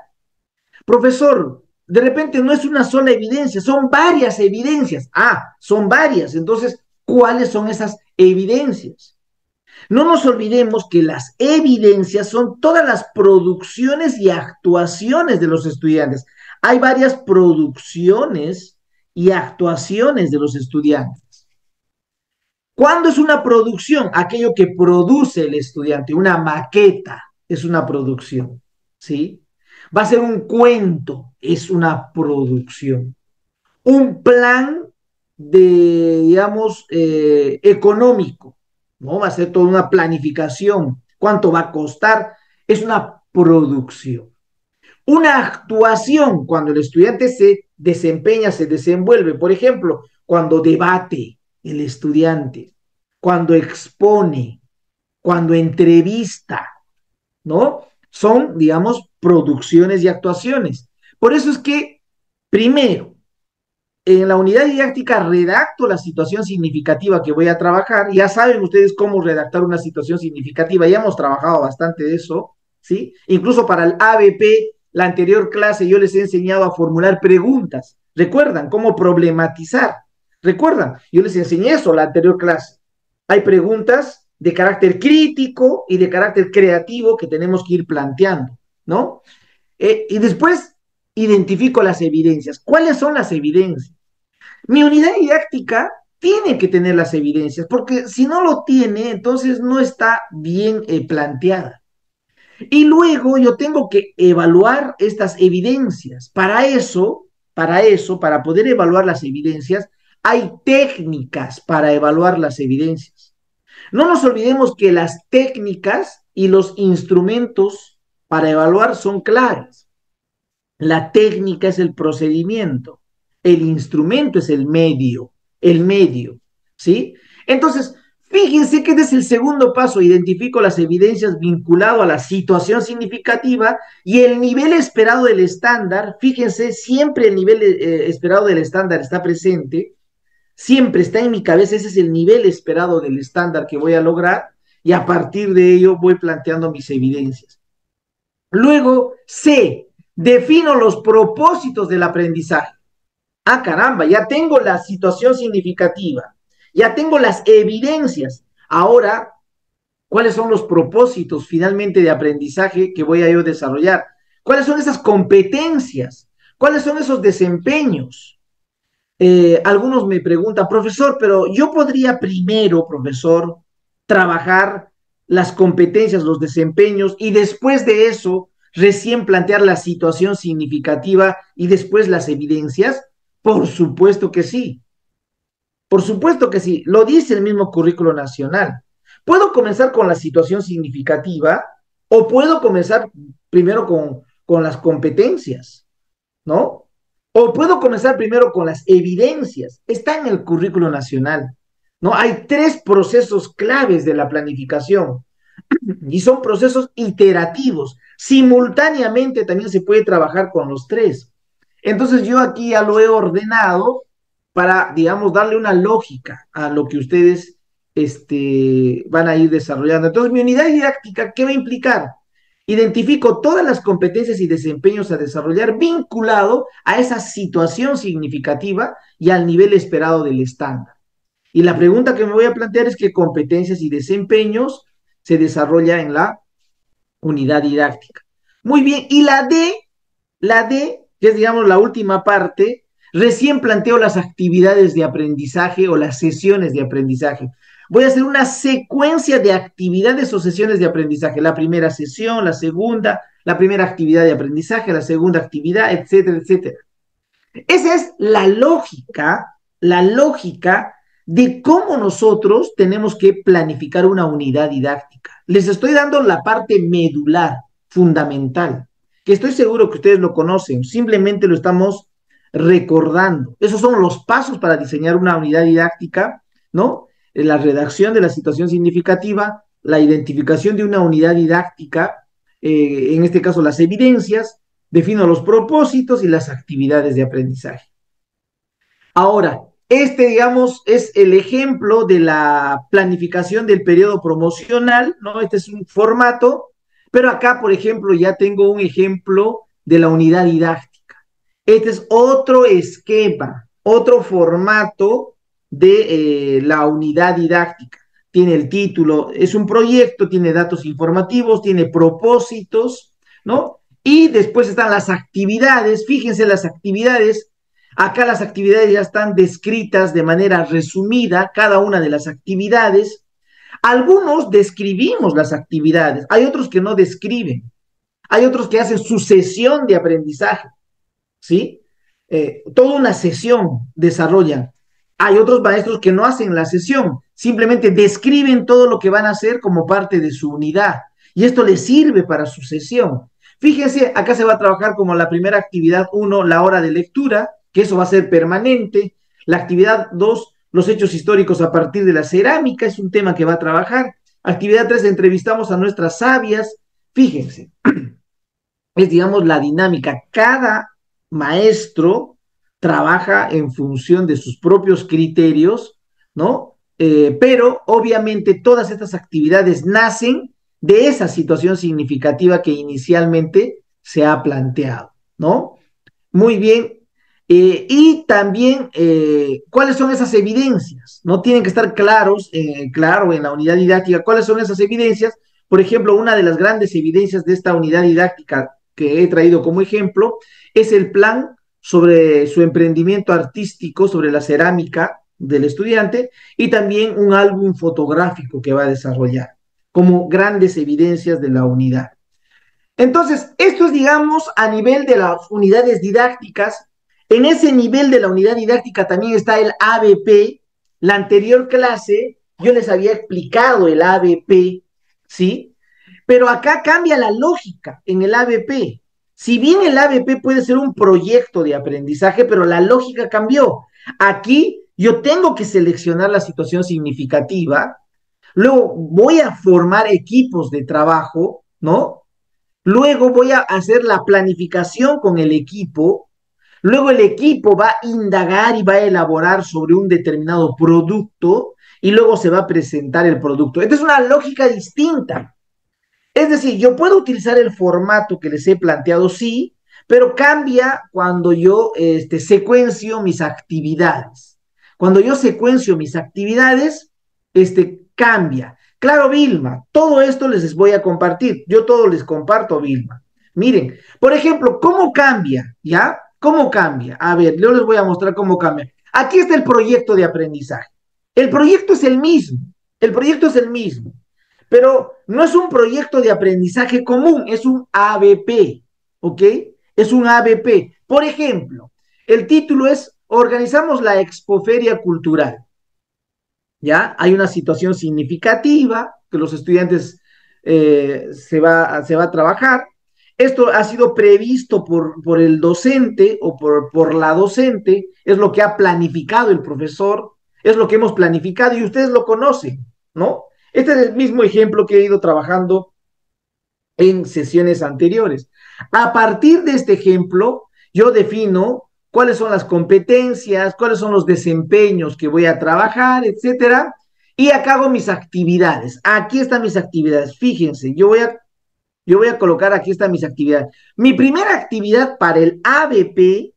Profesor, de repente no es una sola evidencia, son varias evidencias. Ah, son varias. Entonces, ¿cuáles son esas evidencias? No nos olvidemos que las evidencias son todas las producciones y actuaciones de los estudiantes. Hay varias producciones y actuaciones de los estudiantes. ¿Cuándo es una producción? Aquello que produce el estudiante, una maqueta es una producción, ¿sí? Va a ser un cuento, es una producción. Un plan de, digamos, económico, ¿no? Va a ser toda una planificación. ¿Cuánto va a costar? Es una producción. Una actuación, cuando el estudiante se desempeña, se desenvuelve. Por ejemplo, cuando debate el estudiante, cuando expone, cuando entrevista, ¿no? Son, digamos, producciones y actuaciones. Por eso es que, primero, en la unidad didáctica redacto la situación significativa que voy a trabajar. Ya saben ustedes cómo redactar una situación significativa. Ya hemos trabajado bastante de eso, ¿sí? Incluso para el ABP, la anterior clase, yo les he enseñado a formular preguntas. ¿Recuerdan cómo problematizar? ¿Recuerdan? Yo les enseñé eso la anterior clase. Hay preguntas de carácter crítico y de carácter creativo que tenemos que ir planteando, ¿no? Y después identifico las evidencias. ¿Cuáles son las evidencias? Mi unidad didáctica tiene que tener las evidencias, porque si no lo tiene, entonces no está bien planteada. Y luego yo tengo que evaluar estas evidencias. Para poder evaluar las evidencias, hay técnicas para evaluar las evidencias. No nos olvidemos que las técnicas y los instrumentos para evaluar son claros. La técnica es el procedimiento, el instrumento es el medio, ¿sí? Entonces, fíjense que desde el segundo paso identifico las evidencias vinculado a la situación significativa y el nivel esperado del estándar. Fíjense, siempre el nivel esperado del estándar está presente, siempre está en mi cabeza, ese es el nivel esperado del estándar que voy a lograr y a partir de ello voy planteando mis evidencias. Luego, C, defino los propósitos del aprendizaje. Ah, caramba, ya tengo la situación significativa, ya tengo las evidencias. Ahora, ¿cuáles son los propósitos finalmente de aprendizaje que voy a yo desarrollar? ¿Cuáles son esas competencias? ¿Cuáles son esos desempeños? Algunos me preguntan, profesor, pero yo podría primero, profesor, trabajar las competencias, los desempeños y después de eso recién plantear la situación significativa y después las evidencias. Por supuesto que sí, por supuesto que sí, lo dice el mismo currículo nacional. Puedo comenzar con la situación significativa o puedo comenzar primero con las competencias, ¿no? O puedo comenzar primero con las evidencias. Está en el currículo nacional, ¿no? Hay tres procesos claves de la planificación y son procesos iterativos. Simultáneamente también se puede trabajar con los tres. Entonces yo aquí ya lo he ordenado para, digamos, darle una lógica a lo que ustedes van a ir desarrollando. Entonces mi unidad didáctica, ¿qué va a implicar? Identifico todas las competencias y desempeños a desarrollar vinculado a esa situación significativa y al nivel esperado del estándar. Y la pregunta que me voy a plantear es qué competencias y desempeños se desarrolla en la unidad didáctica. Muy bien, y la D, que es, digamos, la última parte, recién planteo las actividades de aprendizaje o las sesiones de aprendizaje. Voy a hacer una secuencia de actividades o sesiones de aprendizaje. La primera sesión, la segunda, la primera actividad de aprendizaje, la segunda actividad, etcétera, etcétera. Esa es la lógica de cómo nosotros tenemos que planificar una unidad didáctica. Les estoy dando la parte medular, fundamental, que estoy seguro que ustedes lo conocen, simplemente lo estamos recordando. Esos son los pasos para diseñar una unidad didáctica, ¿no? La redacción de la situación significativa, la identificación de una unidad didáctica, en este caso las evidencias, defino los propósitos y las actividades de aprendizaje. Ahora, este, digamos, es el ejemplo de la planificación del periodo promocional, ¿no? Este es un formato, pero acá, por ejemplo, ya tengo un ejemplo de la unidad didáctica. Este es otro esquema, otro formato de la unidad didáctica. Tiene el título, es un proyecto, tiene datos informativos, tiene propósitos, ¿no? Y después están las actividades. Fíjense las actividades. Acá las actividades ya están descritas de manera resumida, cada una de las actividades. Algunos describimos las actividades, hay otros que no describen, hay otros que hacen sucesión de aprendizaje. ¿Sí? Toda una sesión desarrollan. Hay otros maestros que no hacen la sesión, simplemente describen todo lo que van a hacer como parte de su unidad. Y esto les sirve para su sesión. Fíjense, acá se va a trabajar como la primera actividad uno, la hora de lectura, que eso va a ser permanente. La actividad 2, los hechos históricos a partir de la cerámica, es un tema que va a trabajar. Actividad 3, entrevistamos a nuestras sabias. Fíjense, es, digamos, la dinámica. Cada maestro trabaja en función de sus propios criterios, ¿no? Pero obviamente todas estas actividades nacen de esa situación significativa que inicialmente se ha planteado, ¿no? Muy bien. Y también, ¿cuáles son esas evidencias? No tienen que estar claro en la unidad didáctica, ¿cuáles son esas evidencias? Por ejemplo, una de las grandes evidencias de esta unidad didáctica que he traído como ejemplo es el plan sobre su emprendimiento artístico, sobre la cerámica del estudiante, y también un álbum fotográfico que va a desarrollar como grandes evidencias de la unidad. Entonces, esto es, digamos, a nivel de las unidades didácticas. En ese nivel de la unidad didáctica también está el ABP. La anterior clase yo les había explicado el ABP, ¿sí? Pero acá cambia la lógica en el ABP. Si bien el ABP puede ser un proyecto de aprendizaje, pero la lógica cambió. Aquí yo tengo que seleccionar la situación significativa, luego voy a formar equipos de trabajo, ¿no? Luego voy a hacer la planificación con el equipo. Luego el equipo va a indagar y va a elaborar sobre un determinado producto y luego se va a presentar el producto. Esta es una lógica distinta. Es decir, yo puedo utilizar el formato que les he planteado, sí, pero cambia cuando yo secuencio mis actividades. Cuando yo secuencio mis actividades, cambia. Claro, Vilma, todo esto les voy a compartir. Yo todo les comparto, Vilma. Miren, por ejemplo, ¿cómo cambia? ¿Ya? ¿Cómo cambia? A ver, yo les voy a mostrar cómo cambia. Aquí está el proyecto de aprendizaje. El proyecto es el mismo. El proyecto es el mismo, pero no es un proyecto de aprendizaje común, es un ABP, ¿ok? Es un ABP. Por ejemplo, el título es Organizamos la Expoferia Cultural. ¿Ya? Hay una situación significativa que los estudiantes se va a trabajar. Esto ha sido previsto por el docente o por la docente, es lo que ha planificado el profesor, es lo que hemos planificado y ustedes lo conocen, ¿no? Este es el mismo ejemplo que he ido trabajando en sesiones anteriores. A partir de este ejemplo, yo defino cuáles son las competencias, cuáles son los desempeños que voy a trabajar, etcétera, y acá hago mis actividades. Aquí están mis actividades. Fíjense, yo voy a colocar, aquí están mis actividades. Mi primera actividad para el ABP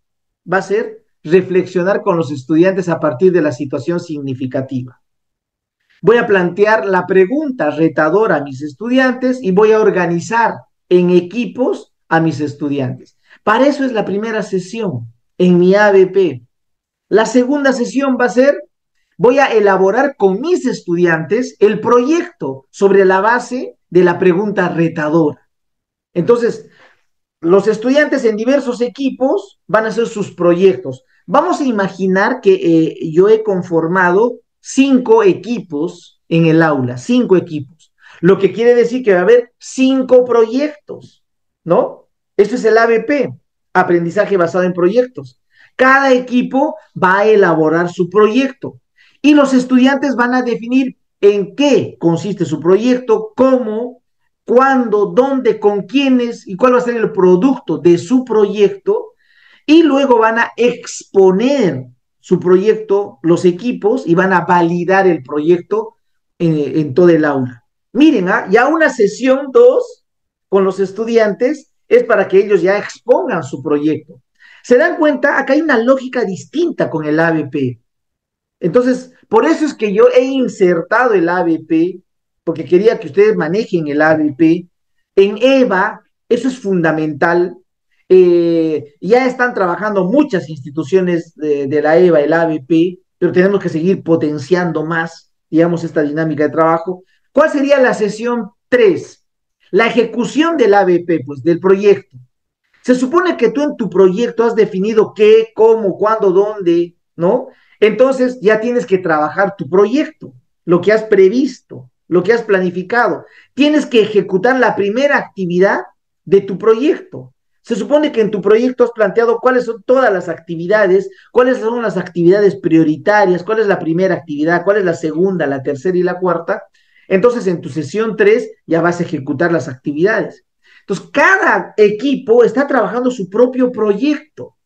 va a ser reflexionar con los estudiantes a partir de la situación significativa. Voy a plantear la pregunta retadora a mis estudiantes y voy a organizar en equipos a mis estudiantes. Para eso es la primera sesión en mi ABP. La segunda sesión va a ser, voy a elaborar con mis estudiantes el proyecto sobre la base de la pregunta retadora. Entonces, los estudiantes en diversos equipos van a hacer sus proyectos. Vamos a imaginar que yo he conformado 5 equipos en el aula, 5 equipos, lo que quiere decir que va a haber 5 proyectos, ¿no? Esto es el ABP, aprendizaje basado en proyectos. Cada equipo va a elaborar su proyecto y los estudiantes van a definir en qué consiste su proyecto, cómo, cuándo, dónde, con quiénes y cuál va a ser el producto de su proyecto, y luego van a exponer su proyecto los equipos y van a validar el proyecto en todo el aula. Miren, ya una sesión 2 con los estudiantes es para que ellos ya expongan su proyecto. ¿Se dan cuenta? Acá hay una lógica distinta con el ABP. Entonces, por eso es que yo he insertado el ABP, porque quería que ustedes manejen el ABP. En EVA, eso es fundamental. Ya están trabajando muchas instituciones de la EVA, el ABP, pero tenemos que seguir potenciando más, digamos, esta dinámica de trabajo. ¿Cuál sería la sesión 3? La ejecución del ABP, pues, del proyecto. Se supone que tú en tu proyecto has definido qué, cómo, cuándo, dónde, ¿no? Entonces ya tienes que trabajar tu proyecto, lo que has previsto, lo que has planificado. Tienes que ejecutar la primera actividad de tu proyecto. Se supone que en tu proyecto has planteado cuáles son todas las actividades, cuáles son las actividades prioritarias, cuál es la primera actividad, cuál es la segunda, la tercera y la cuarta. Entonces en tu sesión 3 ya vas a ejecutar las actividades. Entonces, cada equipo está trabajando su propio proyecto.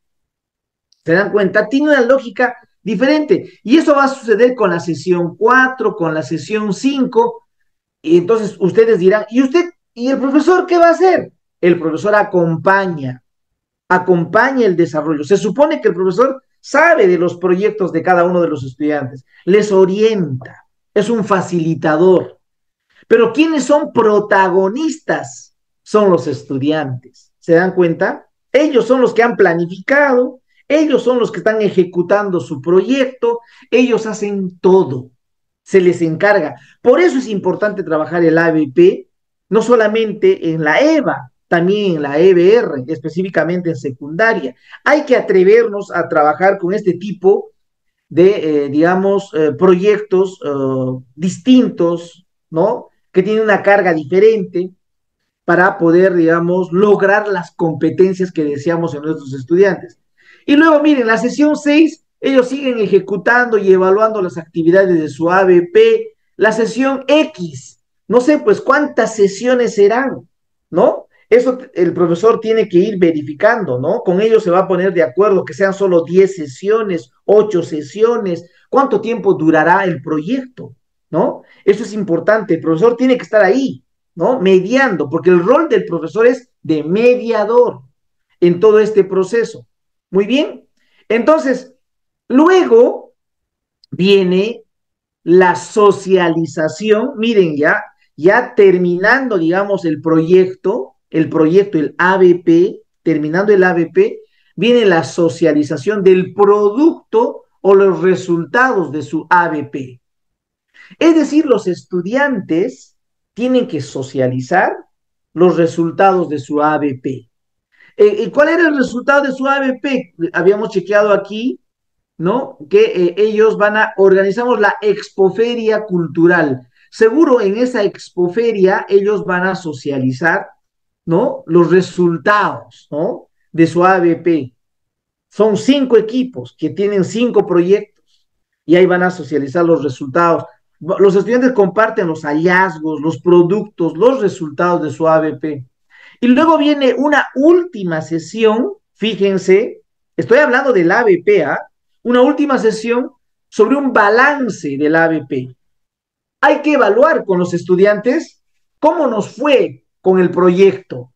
¿Se dan cuenta? Tiene una lógica diferente. Y eso va a suceder con la sesión 4, con la sesión 5. Y entonces ustedes dirán, ¿y usted, y el profesor qué va a hacer? El profesor acompaña el desarrollo. Se supone que el profesor sabe de los proyectos de cada uno de los estudiantes, les orienta, es un facilitador. Pero ¿quiénes son protagonistas? Son los estudiantes. ¿Se dan cuenta? Ellos son los que han planificado, ellos son los que están ejecutando su proyecto, ellos hacen todo, se les encarga. Por eso es importante trabajar el ABP, no solamente en la EVA, también en la EBR, específicamente en secundaria. Hay que atrevernos a trabajar con este tipo de, digamos, proyectos distintos, ¿no? Que tienen una carga diferente para poder, digamos, lograr las competencias que deseamos en nuestros estudiantes. Y luego, miren, la sesión 6 ellos siguen ejecutando y evaluando las actividades de su ABP. La sesión X, no sé, pues cuántas sesiones serán, ¿no? Eso el profesor tiene que ir verificando, ¿no? Con ellos se va a poner de acuerdo que sean solo 10 sesiones, 8 sesiones, cuánto tiempo durará el proyecto, ¿no? Eso es importante, el profesor tiene que estar ahí, ¿no? Mediando, porque el rol del profesor es de mediador en todo este proceso. Muy bien. Entonces, luego viene la socialización. Miren, ya terminando, digamos, el ABP, terminando el ABP, viene la socialización del producto o los resultados de su ABP. Es decir, los estudiantes tienen que socializar los resultados de su ABP. ¿Cuál era el resultado de su ABP? Habíamos chequeado aquí, ¿no? Que ellos organizamos la expoferia cultural. Seguro en esa expoferia ellos van a socializar, ¿no? Los resultados, ¿no? De su ABP. Son 5 equipos que tienen 5 proyectos y ahí van a socializar los resultados. Los estudiantes comparten los hallazgos, los productos, los resultados de su ABP. Y luego viene una última sesión, fíjense, estoy hablando del ABP, una última sesión sobre un balance del ABP. Hay que evaluar con los estudiantes cómo nos fue con el proyecto.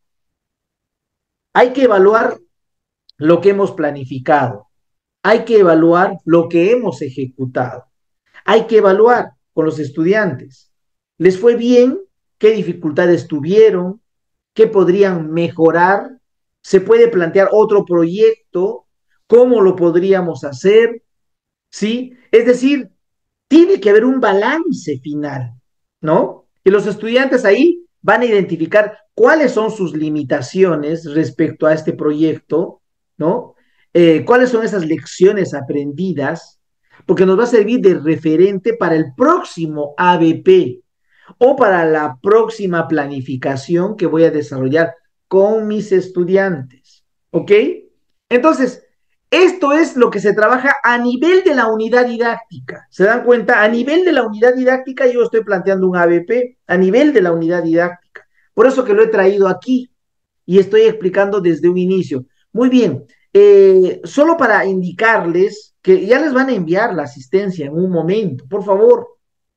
Hay que evaluar lo que hemos planificado. Hay que evaluar lo que hemos ejecutado. Hay que evaluar con los estudiantes. ¿Les fue bien? ¿Qué dificultades tuvieron? ¿Qué podrían mejorar? Se puede plantear otro proyecto, cómo lo podríamos hacer, ¿sí? Es decir, tiene que haber un balance final, ¿no? Y los estudiantes ahí van a identificar cuáles son sus limitaciones respecto a este proyecto, ¿no? Cuáles son esas lecciones aprendidas, porque nos va a servir de referente para el próximo ABP o para la próxima planificación que voy a desarrollar con mis estudiantes, ¿ok? Entonces, esto es lo que se trabaja a nivel de la unidad didáctica. ¿Se dan cuenta? A nivel de la unidad didáctica yo estoy planteando un ABP, a nivel de la unidad didáctica. Por eso que lo he traído aquí y estoy explicando desde un inicio. Muy bien, solo para indicarles que ya les van a enviar la asistencia en un momento, por favor,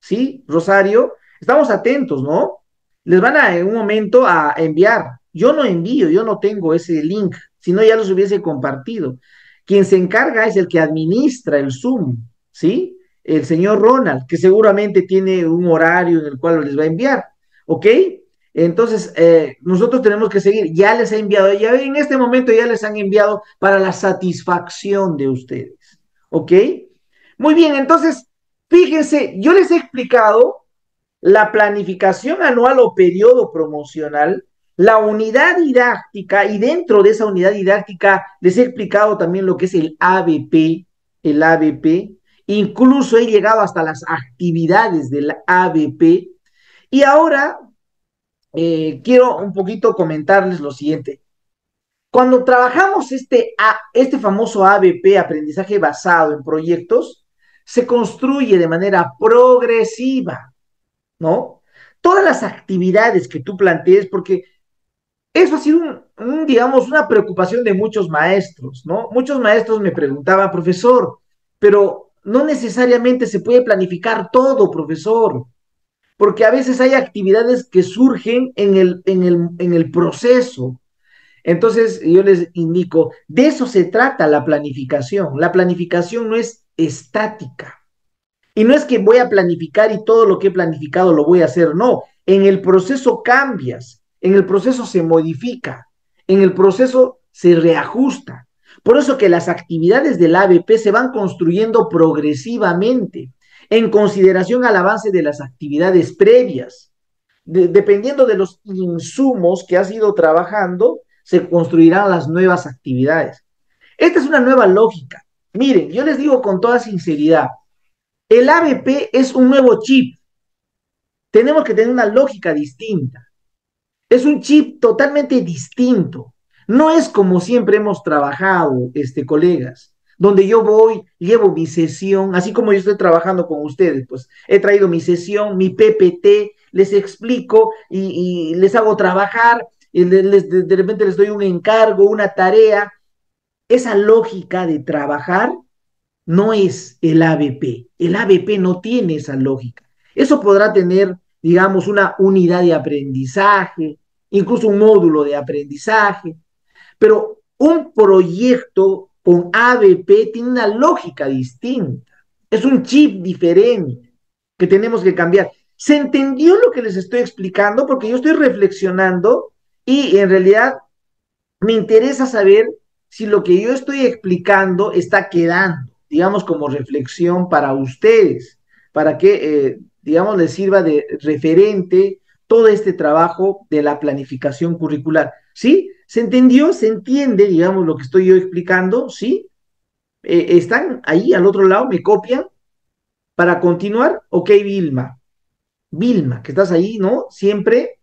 ¿sí, Rosario? Estamos atentos, ¿no? Les van a en un momento a enviar. Yo no envío, yo no tengo ese link, si no ya los hubiese compartido. Quien se encarga es el que administra el Zoom, ¿sí? El señor Ronald, que seguramente tiene un horario en el cual les va a enviar, ¿ok? Entonces, nosotros tenemos que seguir. Ya les he enviado, ya en este momento ya les han enviado para la satisfacción de ustedes. ¿Ok? Muy bien, entonces, fíjense, yo les he explicado la planificación anual o periodo promocional, la unidad didáctica, y dentro de esa unidad didáctica les he explicado también lo que es el ABP, incluso he llegado hasta las actividades del ABP, y ahora quiero un poquito comentarles lo siguiente. Cuando trabajamos este famoso ABP, aprendizaje basado en proyectos, se construye de manera progresiva, ¿no? Todas las actividades que tú plantees, porque eso ha sido digamos, una preocupación de muchos maestros, ¿no? Muchos maestros me preguntaban, profesor, pero no necesariamente se puede planificar todo, profesor, porque a veces hay actividades que surgen en el proceso. Entonces, yo les indico, de eso se trata la planificación. La planificación no es estática. Y no es que voy a planificar y todo lo que he planificado lo voy a hacer. No, en el proceso cambias, en el proceso se modifica, en el proceso se reajusta. Por eso que las actividades del ABP se van construyendo progresivamente en consideración al avance de las actividades previas. Dependiendo de los insumos que has ido trabajando, se construirán las nuevas actividades. Esta es una nueva lógica. Miren, yo les digo con toda sinceridad, el ABP es un nuevo chip. Tenemos que tener una lógica distinta. Es un chip totalmente distinto. No es como siempre hemos trabajado, colegas, donde yo voy, llevo mi sesión, así como yo estoy trabajando con ustedes, pues he traído mi sesión, mi PPT, les explico y les hago trabajar, y de repente les doy un encargo, una tarea. Esa lógica de trabajar no es el ABP. El ABP no tiene esa lógica. Eso podrá tener, digamos, una unidad de aprendizaje, incluso un módulo de aprendizaje, pero un proyecto con ABP tiene una lógica distinta. Es un chip diferente que tenemos que cambiar. ¿Se entendió lo que les estoy explicando? Porque yo estoy reflexionando y en realidad me interesa saber si lo que yo estoy explicando está quedando, digamos, como reflexión para ustedes, para que, digamos, les sirva de referente todo este trabajo de la planificación curricular. ¿Sí? ¿Se entendió? ¿Se entiende, digamos, lo que estoy yo explicando? ¿Sí? ¿Están ahí al otro lado? ¿Me copian? Para continuar, ok, Vilma. Vilma, que estás ahí, ¿no? Siempre.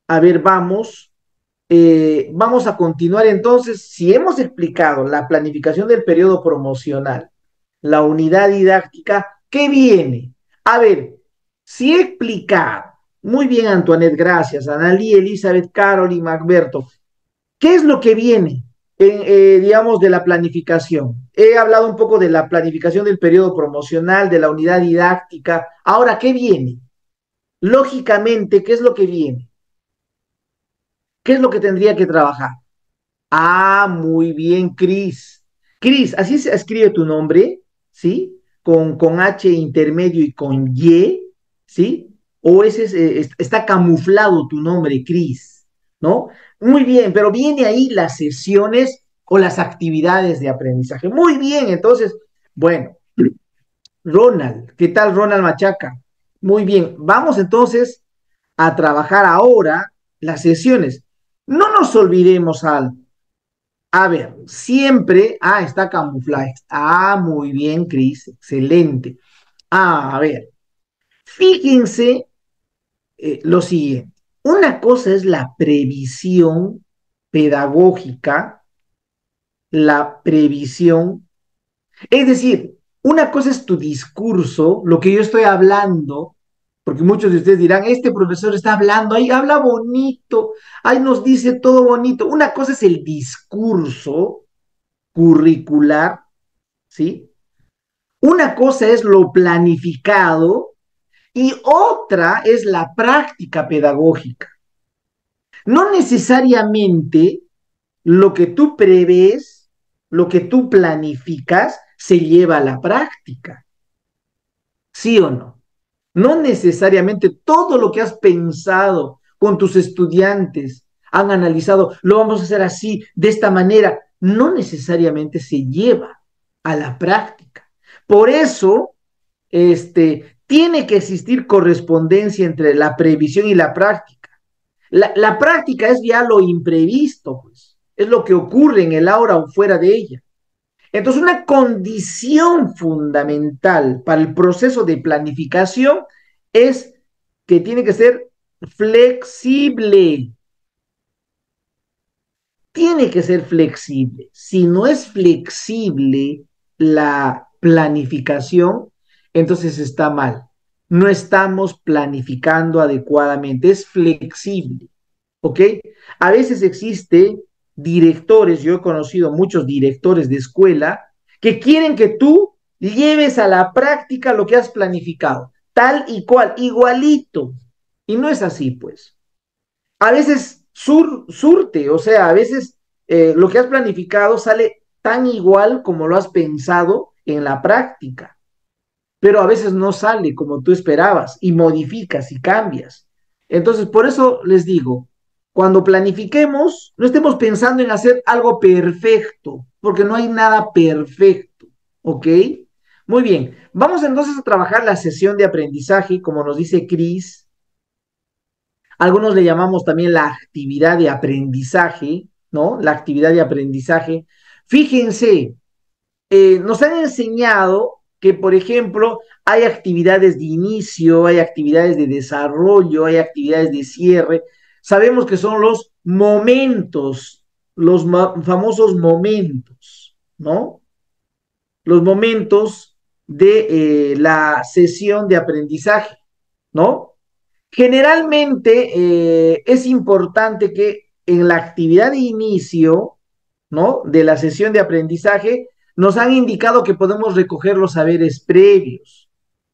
A ver, vamos a continuar entonces. Si hemos explicado la planificación del periodo promocional, la unidad didáctica, ¿qué viene? A ver, si he explicado, muy bien, Antoinette, gracias, Analí, Elizabeth, Carol y Magberto, ¿qué es lo que viene, digamos, de la planificación? He hablado un poco de la planificación del periodo promocional, de la unidad didáctica. Ahora, ¿qué viene? Lógicamente, ¿qué es lo que viene? ¿Qué es lo que tendría que trabajar? Ah, muy bien, Cris. Cris, así se escribe tu nombre, ¿sí? Con H intermedio y con Y, ¿sí? O ese está camuflado tu nombre, Cris. ¿no? Muy bien, pero viene ahí las sesiones o las actividades de aprendizaje. Muy bien, entonces, bueno, Ronald, ¿qué tal Ronald Machaca? Muy bien, vamos entonces a trabajar ahora las sesiones. No nos olvidemos algo. A ver, siempre, está camuflaje. Muy bien, Cris, excelente. A ver, fíjense lo siguiente. Una cosa es la previsión pedagógica, la previsión. Es decir, una cosa es tu discurso, lo que yo estoy hablando, porque muchos de ustedes dirán, este profesor está hablando, ahí habla bonito, ahí nos dice todo bonito. Una cosa es el discurso curricular, ¿sí? Una cosa es lo planificado y otra es la práctica pedagógica. No necesariamente lo que tú prevés, lo que tú planificas, se lleva a la práctica, ¿sí o no? No necesariamente todo lo que has pensado con tus estudiantes, han analizado, lo vamos a hacer así, de esta manera, no necesariamente se lleva a la práctica. Por eso, tiene que existir correspondencia entre la previsión y la práctica. La práctica es ya lo imprevisto, pues, es lo que ocurre en el aula o fuera de ella. Entonces, una condición fundamental para el proceso de planificación es que tiene que ser flexible. Tiene que ser flexible. Si no es flexible la planificación, entonces está mal. No estamos planificando adecuadamente. Es flexible. ¿Ok? A veces existe directores, yo he conocido muchos directores de escuela que quieren que tú lleves a la práctica lo que has planificado, tal y cual, igualito. Y no es así, pues. A veces surte, o sea, a veces lo que has planificado sale tan igual como lo has pensado en la práctica, pero a veces no sale como tú esperabas y modificas y cambias. Entonces, por eso les digo, cuando planifiquemos, no estemos pensando en hacer algo perfecto, porque no hay nada perfecto, ¿ok? Muy bien, vamos entonces a trabajar la sesión de aprendizaje, como nos dice Cris. Algunos le llamamos también la actividad de aprendizaje, ¿no? La actividad de aprendizaje. Fíjense, nos han enseñado que, por ejemplo, hay actividades de inicio, hay actividades de desarrollo, hay actividades de cierre. Sabemos que son los momentos, los famosos momentos, ¿no? Los momentos de la sesión de aprendizaje, ¿no? Generalmente es importante que en la actividad de inicio, ¿no? De la sesión de aprendizaje, nos han indicado que podemos recoger los saberes previos,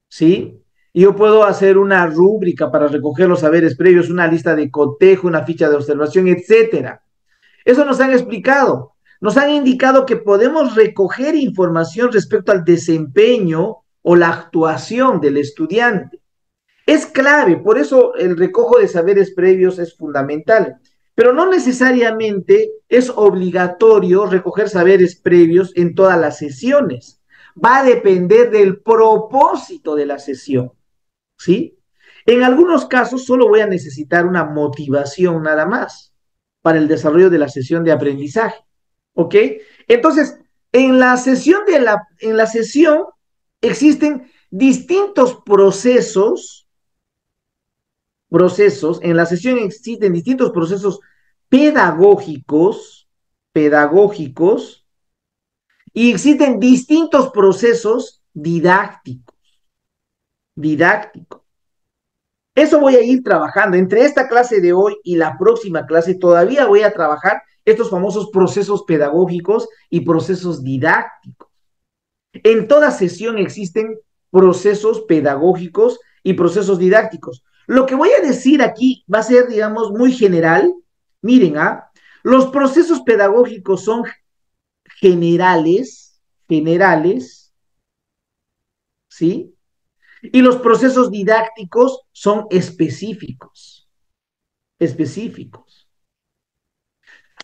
¿sí? Y yo puedo hacer una rúbrica para recoger los saberes previos, una lista de cotejo, una ficha de observación, etcétera. Eso nos han explicado. Nos han indicado que podemos recoger información respecto al desempeño o la actuación del estudiante. Es clave, por eso el recojo de saberes previos es fundamental, pero no necesariamente es obligatorio recoger saberes previos en todas las sesiones. Va a depender del propósito de la sesión, ¿sí? En algunos casos solo voy a necesitar una motivación nada más para el desarrollo de la sesión de aprendizaje, ¿ok? Entonces, en la sesión existen distintos en la sesión existen distintos procesos pedagógicos, pedagógicos, y existen distintos procesos didácticos. Eso voy a ir trabajando. Entre esta clase de hoy y la próxima clase todavía voy a trabajar estos famosos procesos pedagógicos y procesos didácticos. En toda sesión existen procesos pedagógicos y procesos didácticos. Lo que voy a decir aquí va a ser, digamos, muy general. Miren, los procesos pedagógicos son generales, ¿sí? Y los procesos didácticos son específicos.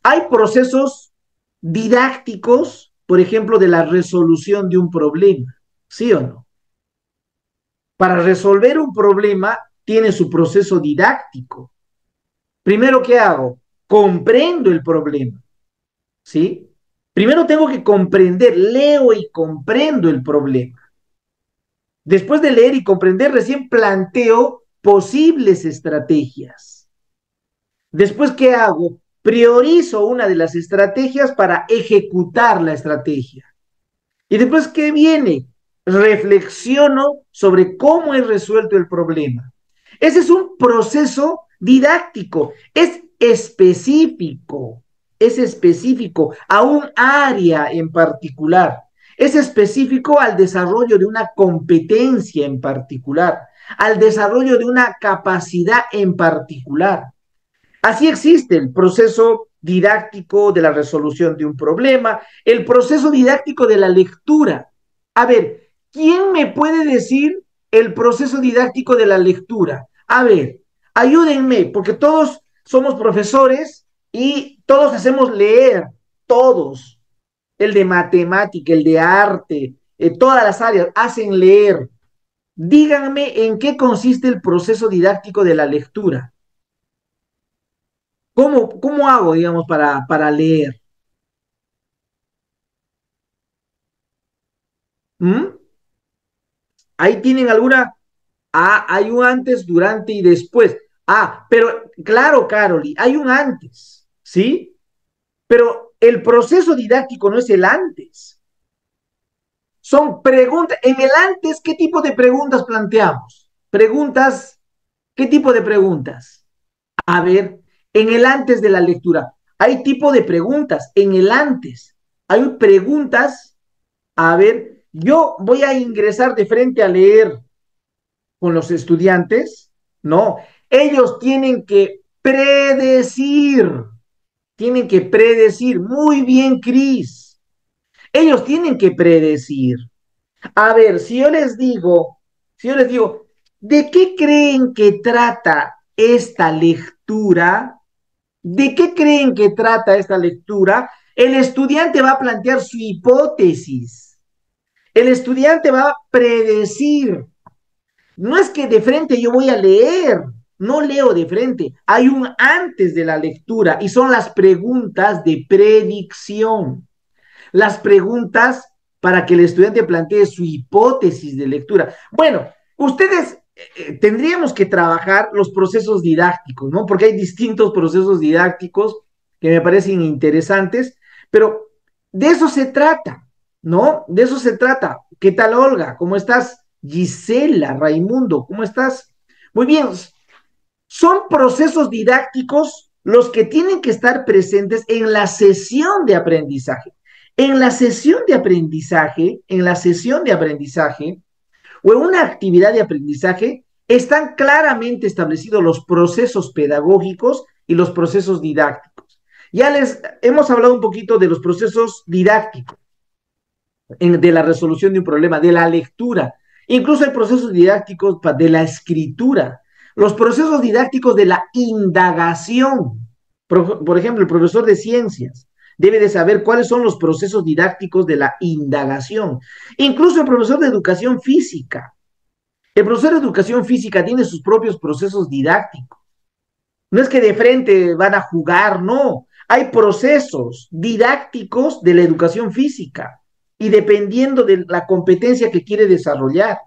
Hay procesos didácticos, por ejemplo, de la resolución de un problema, ¿sí o no? Para resolver un problema tiene su proceso didáctico. Primero, ¿qué hago? Comprendo el problema, ¿sí? Primero tengo que comprender, leo y comprendo el problema. Después de leer y comprender, recién planteo posibles estrategias. Después, ¿qué hago? Priorizo una de las estrategias para ejecutar la estrategia. Y después, ¿qué viene? Reflexiono sobre cómo he resuelto el problema. Ese es un proceso didáctico, es específico a un área en particular, es específico al desarrollo de una competencia en particular, al desarrollo de una capacidad en particular. Así existe el proceso didáctico de la resolución de un problema, el proceso didáctico de la lectura. A ver, ¿quién me puede decir el proceso didáctico de la lectura? A ver, ayúdenme, porque todos somos profesores y todos hacemos leer, todos. El de matemática, el de arte, todas las áreas hacen leer. Díganme en qué consiste el proceso didáctico de la lectura. ¿Cómo hago, digamos, para leer? ¿Mm? Ahí tienen alguna. Ah, hay un antes, durante y después. Ah, pero claro, Caroli, hay un antes, ¿sí? Pero el proceso didáctico no es el antes. Son preguntas. En el antes, ¿qué tipo de preguntas planteamos? Preguntas, ¿qué tipo de preguntas? A ver, en el antes de la lectura, hay tipo de preguntas. En el antes, hay preguntas. A ver, yo voy a ingresar de frente a leer con los estudiantes, ¿no? Ellos tienen que predecir, muy bien, Cris, ellos tienen que predecir. A ver, si yo les digo, ¿de qué creen que trata esta lectura? ¿De qué creen que trata esta lectura? El estudiante va a plantear su hipótesis. El estudiante va a predecir. No es que de frente yo voy a leer, no leo de frente. Hay un antes de la lectura y son las preguntas de predicción. Las preguntas para que el estudiante plantee su hipótesis de lectura. Bueno, ustedes tendríamos que trabajar los procesos didácticos, ¿no? Porque hay distintos procesos didácticos que me parecen interesantes, pero de eso se trata, ¿no? De eso se trata. ¿Qué tal, Olga? ¿Cómo estás? Gisela, Raimundo, ¿cómo estás? Muy bien, son procesos didácticos los que tienen que estar presentes en la sesión de aprendizaje. En la sesión de aprendizaje o en una actividad de aprendizaje están claramente establecidos los procesos pedagógicos y los procesos didácticos. Ya les hemos hablado un poquito de los procesos didácticos, de la resolución de un problema, de la lectura, incluso hay procesos didácticos de la escritura, los procesos didácticos de la indagación. Por ejemplo, el profesor de ciencias debe de saber cuáles son los procesos didácticos de la indagación. Incluso el profesor de educación física. El profesor de educación física tiene sus propios procesos didácticos. No es que de frente van a jugar, no. Hay procesos didácticos de la educación física y dependiendo de la competencia que quiere desarrollar.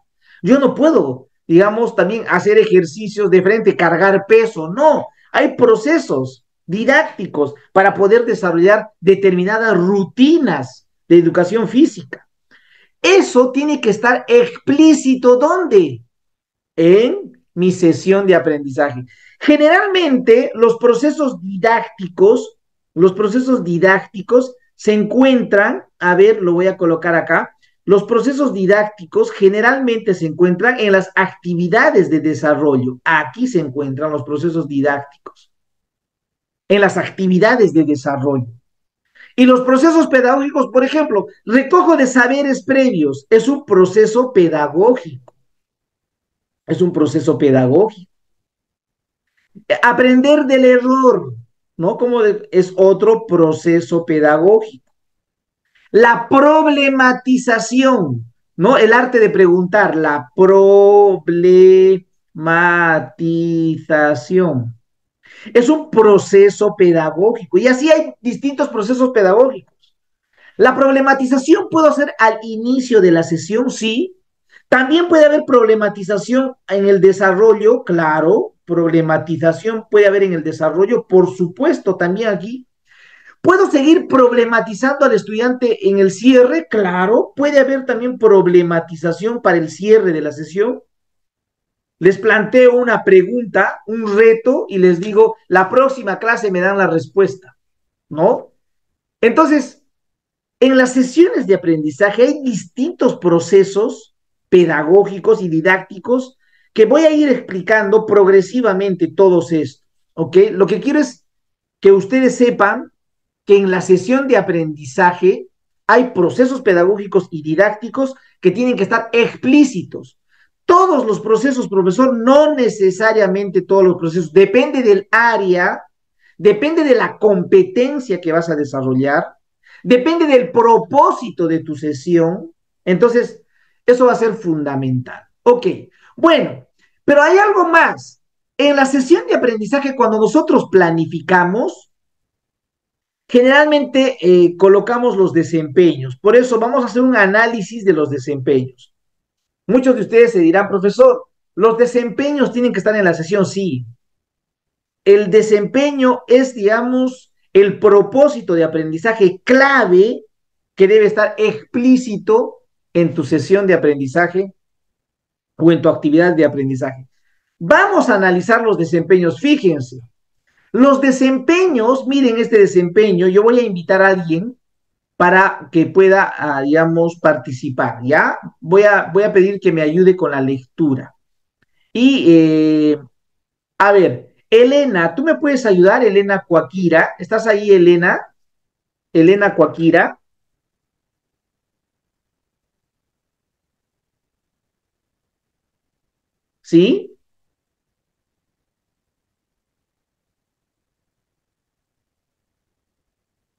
Yo no puedo, digamos, también hacer ejercicios de frente, cargar peso, no. Hay procesos didácticos para poder desarrollar determinadas rutinas de educación física. Eso tiene que estar explícito, ¿dónde? En mi sesión de aprendizaje. Generalmente los procesos didácticos se encuentran, a ver, lo voy a colocar acá, los procesos didácticos generalmente se encuentran en las actividades de desarrollo. Aquí se encuentran los procesos didácticos, en las actividades de desarrollo. Y los procesos pedagógicos, por ejemplo, recojo de saberes previos, es un proceso pedagógico, es un proceso pedagógico. Aprender del error. ¿no? Es otro proceso pedagógico. La problematización, ¿no? El arte de preguntar, la problematización. Es un proceso pedagógico y así hay distintos procesos pedagógicos. La problematización puedo hacer al inicio de la sesión, sí. También puede haber problematización en el desarrollo, claro. Problematización puede haber en el desarrollo, por supuesto, también aquí. ¿Puedo seguir problematizando al estudiante en el cierre? Claro. Puede haber también problematización para el cierre de la sesión. Les planteo una pregunta, un reto, y les digo, la próxima clase me dan la respuesta, ¿no? Entonces, en las sesiones de aprendizaje hay distintos procesos pedagógicos y didácticos que voy a ir explicando progresivamente todos estos, ¿ok? Lo que quiero es que ustedes sepan que en la sesión de aprendizaje hay procesos pedagógicos y didácticos que tienen que estar explícitos. Todos los procesos, profesor, no necesariamente todos los procesos, depende del área, depende de la competencia que vas a desarrollar, depende del propósito de tu sesión. Entonces, eso va a ser fundamental. Ok, bueno, pero hay algo más. En la sesión de aprendizaje, cuando nosotros planificamos, generalmente colocamos los desempeños. Por eso vamos a hacer un análisis de los desempeños. Muchos de ustedes se dirán, profesor, los desempeños tienen que estar en la sesión, sí. El desempeño es, digamos, el propósito de aprendizaje clave que debe estar explícito en tu sesión de aprendizaje o en tu actividad de aprendizaje. Vamos a analizar los desempeños. Fíjense, los desempeños, miren este desempeño, yo voy a invitar a alguien para que pueda, digamos, participar, ¿ya? Voy a pedir que me ayude con la lectura. Y, a ver, Elena, ¿tú me puedes ayudar, Elena Cuaquira? ¿Estás ahí, Elena? Elena Cuaquira, ¿sí?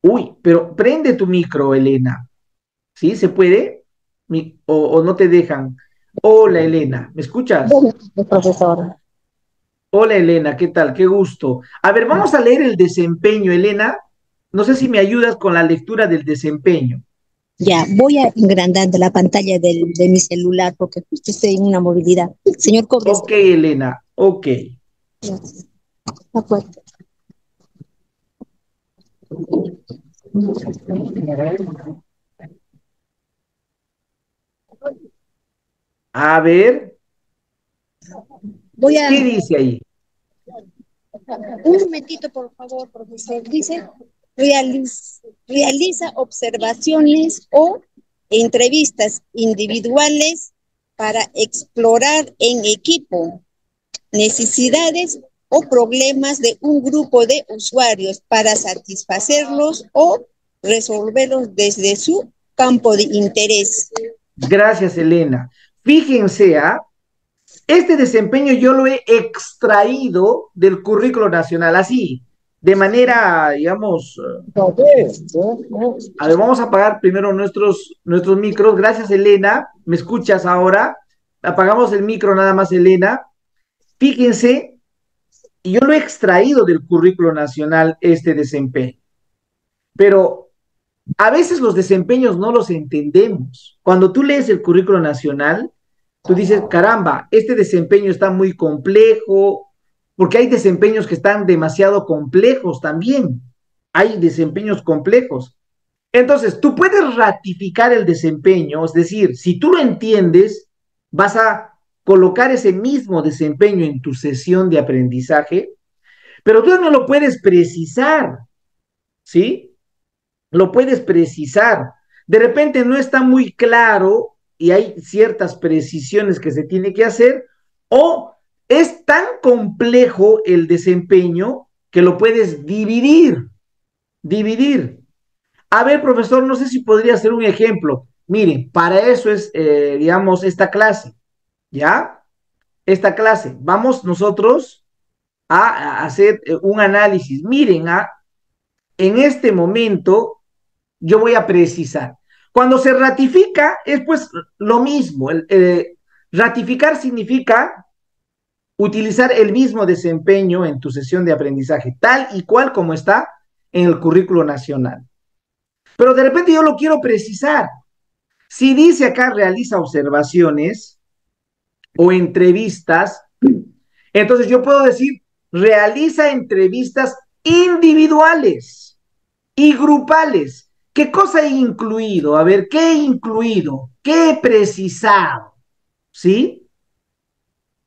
Uy, pero prende tu micro, Elena, ¿sí? ¿Se puede? O no te dejan. Hola, Elena, ¿me escuchas? Bueno, profesor. Hola Elena, ¿qué tal? Qué gusto. A ver, vamos a leer el desempeño, Elena. No sé si me ayudas con la lectura del desempeño. Ya, voy a agrandando la pantalla de mi celular porque justo estoy en una movilidad. Señor Cobres, Ok, Elena, ok. ya, de acuerdo. A ver, Voy a, ¿qué dice ahí? un momentito, por favor, profesor. Dice, realiza observaciones o entrevistas individuales para explorar en equipo necesidades o problemas de un grupo de usuarios para satisfacerlos o resolverlos desde su campo de interés. Gracias, Elena. Fíjense, este desempeño yo lo he extraído del currículo nacional, así, de manera, digamos, a ver, vamos a apagar primero nuestros micros. Gracias, Elena. ¿Me escuchas ahora? Apagamos el micro nada más, Elena. Fíjense, y yo lo he extraído del currículo nacional, este desempeño, pero a veces los desempeños no los entendemos. Cuando tú lees el currículo nacional, tú dices, caramba, este desempeño está muy complejo, porque hay desempeños que están demasiado complejos también. Hay desempeños complejos. Entonces, tú puedes ratificar el desempeño, es decir, si tú lo entiendes, vas a colocar ese mismo desempeño en tu sesión de aprendizaje, pero tú no lo puedes precisar, ¿sí? Lo puedes precisar. De repente no está muy claro y hay ciertas precisiones que se tiene que hacer, o es tan complejo el desempeño que lo puedes dividir. A ver, profesor, no sé si podría ser un ejemplo. Miren, para eso es, digamos, esta clase, ¿ya? Esta clase. Vamos nosotros. a hacer un análisis. Miren, en este momento yo voy a precisar. Cuando se ratifica es pues lo mismo. Ratificar significa utilizar el mismo desempeño en tu sesión de aprendizaje, tal y cual como está en el currículo nacional. Pero de repente yo lo quiero precisar. Si dice acá realiza observaciones o entrevistas, entonces yo puedo decir realiza entrevistas individuales y grupales. ¿Qué cosa he incluido? A ver, ¿qué he incluido? ¿Qué he precisado? ¿Sí?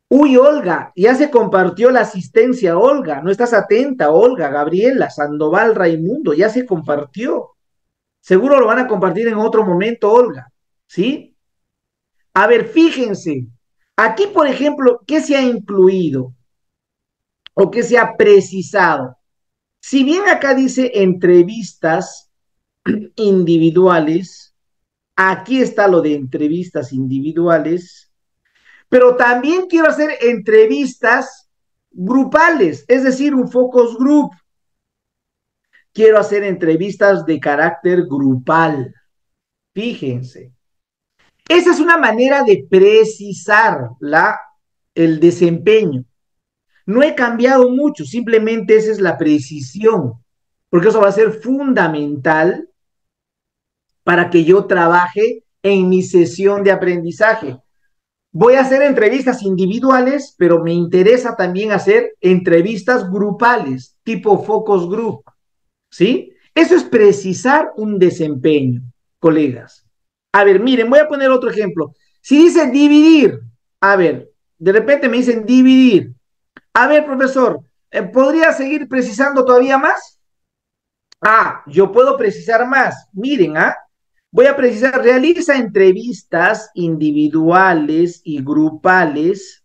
Uy, Olga, ya se compartió la asistencia, Olga. No estás atenta, Olga, Gabriela, Sandoval, Raimundo, ya se compartió. Seguro lo van a compartir en otro momento, Olga. ¿Sí? A ver, fíjense. Aquí, por ejemplo, ¿qué se ha incluido o qué se ha precisado? Si bien acá dice entrevistas individuales, aquí está lo de entrevistas individuales, pero también quiero hacer entrevistas grupales, es decir, un focus group. Quiero hacer entrevistas de carácter grupal. Fíjense. Esa es una manera de precisar el desempeño. No he cambiado mucho, simplemente esa es la precisión, porque eso va a ser fundamental para que yo trabaje en mi sesión de aprendizaje. Voy a hacer entrevistas individuales, pero me interesa también hacer entrevistas grupales, tipo focus group, ¿sí? Eso es precisar un desempeño, colegas. A ver, miren, voy a poner otro ejemplo. Si dice dividir, a ver, de repente me dicen dividir. A ver, profesor, ¿podría seguir precisando todavía más? Yo puedo precisar más. Miren, voy a precisar, realiza entrevistas individuales y grupales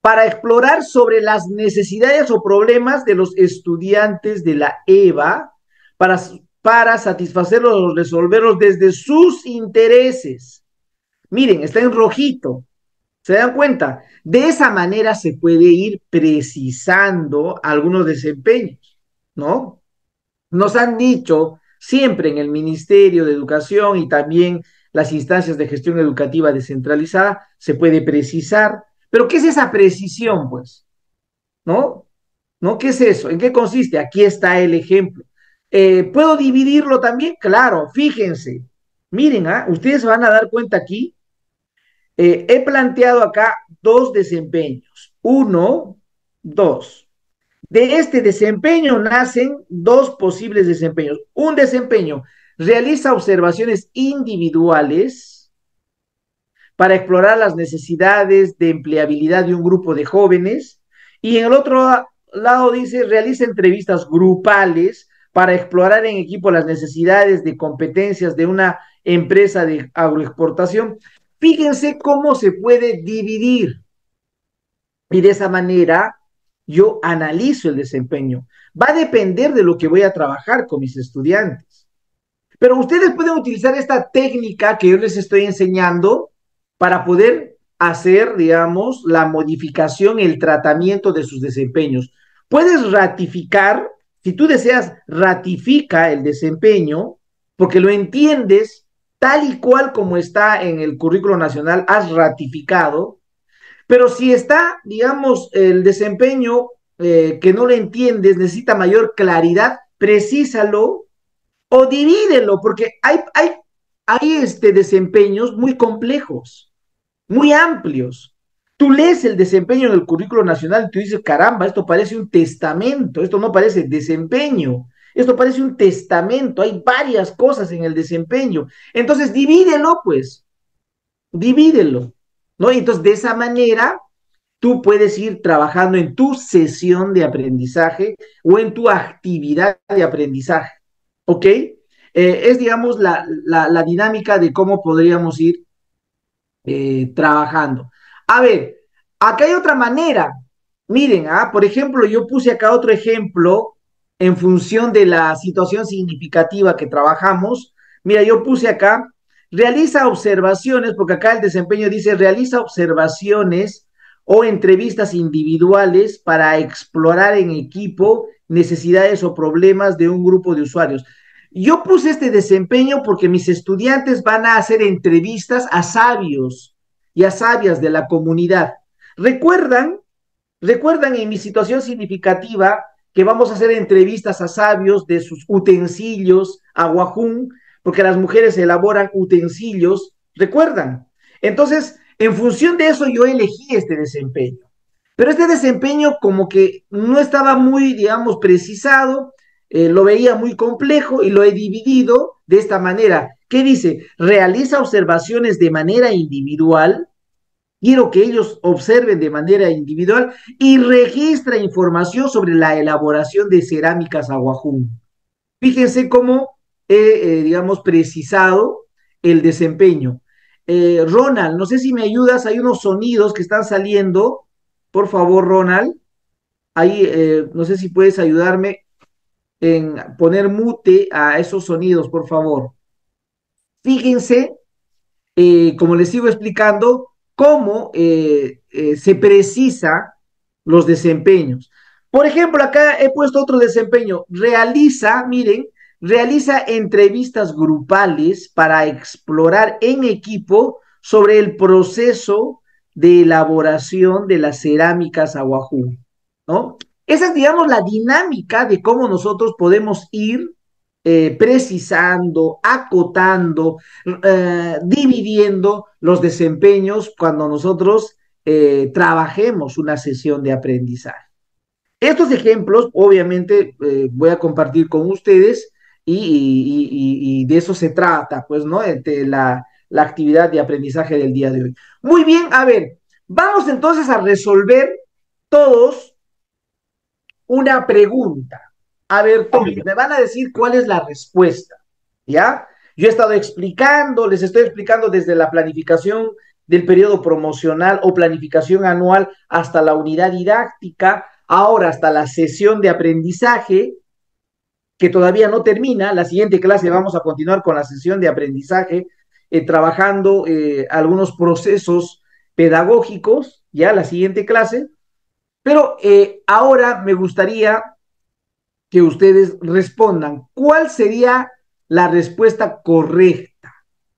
para explorar sobre las necesidades o problemas de los estudiantes de la EVA para, para satisfacerlos o resolverlos desde sus intereses. Miren, está en rojito. ¿Se dan cuenta? De esa manera se puede ir precisando algunos desempeños, ¿no? Nos han dicho siempre en el Ministerio de Educación y también las instancias de gestión educativa descentralizada, se puede precisar. Pero ¿qué es esa precisión, pues? ¿No? ¿No? ¿Qué es eso? ¿En qué consiste? Aquí está el ejemplo. ¿Puedo dividirlo también? Claro, fíjense. Miren, ustedes van a dar cuenta aquí. He planteado acá dos desempeños. Uno, dos. De este desempeño nacen dos posibles desempeños. Un desempeño realiza observaciones individuales para explorar las necesidades de empleabilidad de un grupo de jóvenes y en el otro lado dice realiza entrevistas grupales para explorar en equipo las necesidades de competencias de una empresa de agroexportación. Fíjense cómo se puede dividir y de esa manera yo analizo el desempeño. Va a depender de lo que voy a trabajar con mis estudiantes. Pero ustedes pueden utilizar esta técnica que yo les estoy enseñando para poder hacer, digamos, la modificación, el tratamiento de sus desempeños. Puedes ratificar, si tú deseas, ratifica el desempeño, porque lo entiendes tal y cual como está en el currículo nacional, has ratificado, pero si está, digamos, el desempeño que no lo entiendes, necesita mayor claridad, precísalo o divídelo, porque hay desempeños muy complejos, muy amplios. Tú lees el desempeño en el currículo nacional y tú dices, caramba, esto parece un testamento, esto no parece desempeño, esto parece un testamento, hay varias cosas en el desempeño. Entonces, divídelo, pues, divídelo, ¿no? Y entonces, de esa manera, tú puedes ir trabajando en tu sesión de aprendizaje o en tu actividad de aprendizaje, ¿ok? Es, digamos, la dinámica de cómo podríamos ir trabajando. A ver, acá hay otra manera. Miren, por ejemplo, yo puse acá otro ejemplo en función de la situación significativa que trabajamos. Mira, yo puse acá, realiza observaciones, porque acá el desempeño dice, realiza observaciones o entrevistas individuales para explorar en equipo necesidades o problemas de un grupo de usuarios. Yo puse este desempeño porque mis estudiantes van a hacer entrevistas a sabios y a sabias de la comunidad. ¿Recuerdan? ¿Recuerdan en mi situación significativa que vamos a hacer entrevistas a sabios de sus utensilios, a Wajún, porque las mujeres elaboran utensilios? ¿Recuerdan? Entonces, en función de eso, yo elegí este desempeño. Pero este desempeño como que no estaba muy, digamos, precisado, lo veía muy complejo y lo he dividido de esta manera. ¿Qué dice? Realiza observaciones de manera individual. Quiero que ellos observen de manera individual y registra información sobre la elaboración de cerámicas aguajún. Fíjense cómo he, digamos, precisado el desempeño. Ronald, no sé si me ayudas, hay unos sonidos que están saliendo. Por favor, Ronald, ahí no sé si puedes ayudarme en poner mute a esos sonidos, por favor. Fíjense, como les sigo explicando, cómo se precisa los desempeños. Por ejemplo, acá he puesto otro desempeño. Realiza, miren, realiza entrevistas grupales para explorar en equipo sobre el proceso de elaboración de las cerámicas aguajú, ¿no? Esa es, digamos, la dinámica de cómo nosotros podemos ir precisando, acotando, dividiendo los desempeños cuando nosotros trabajemos una sesión de aprendizaje. Estos ejemplos, obviamente, voy a compartir con ustedes y de eso se trata, pues, ¿no? La actividad de aprendizaje del día de hoy. Muy bien, a ver, vamos entonces a resolver todos una pregunta. A ver, todos, me van a decir cuál es la respuesta, ¿ya? Yo he estado explicando, les estoy explicando desde la planificación del periodo promocional o planificación anual hasta la unidad didáctica, ahora hasta la sesión de aprendizaje, que todavía no termina. La siguiente clase vamos a continuar con la sesión de aprendizaje, trabajando algunos procesos pedagógicos, ya la siguiente clase. Pero ahora me gustaría que ustedes respondan cuál sería la respuesta correcta.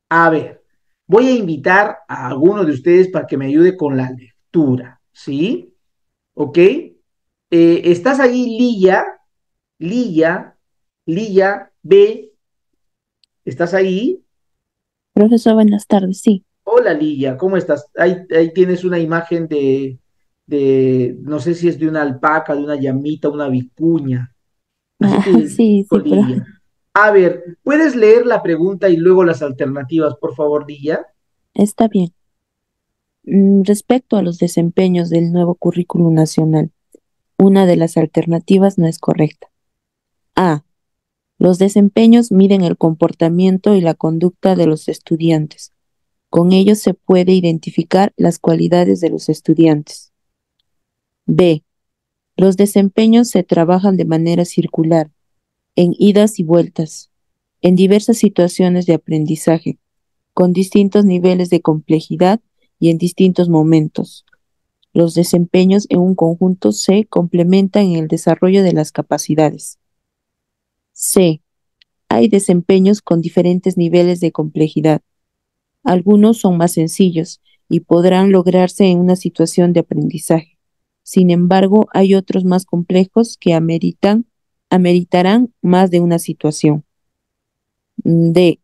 A ver, voy a invitar a alguno de ustedes para que me ayude con la lectura, ¿sí? ¿Ok? ¿Estás ahí, Lilla? Lilla, Lilla, B, ¿estás ahí? Profesor, buenas tardes. Sí. Hola, Lilla, ¿cómo estás? Ahí tienes una imagen no sé si es de una alpaca, de una llamita, una vicuña. Así Ah, que, sí, sí, pero Lilla. A ver, ¿puedes leer la pregunta y luego las alternativas, por favor, Lilla? está bien. Respecto a los desempeños del nuevo currículum nacional, una de las alternativas no es correcta. A. Los desempeños miden el comportamiento y la conducta de los estudiantes. Con ellos se puede identificar las cualidades de los estudiantes. B. Los desempeños se trabajan de manera circular, en idas y vueltas, en diversas situaciones de aprendizaje, con distintos niveles de complejidad y en distintos momentos. Los desempeños en un conjunto se complementan en el desarrollo de las capacidades. C. Hay desempeños con diferentes niveles de complejidad. Algunos son más sencillos y podrán lograrse en una situación de aprendizaje. Sin embargo, hay otros más complejos que ameritarán más de una situación. D.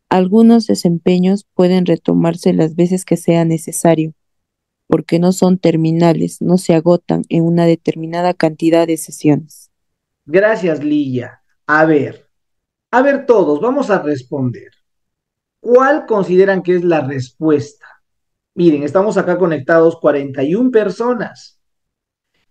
Algunos desempeños pueden retomarse las veces que sea necesario, porque no son terminales, no se agotan en una determinada cantidad de sesiones. Gracias, Lilla. A ver todos, vamos a responder. ¿Cuál consideran que es la respuesta? Miren, estamos acá conectados 41 personas.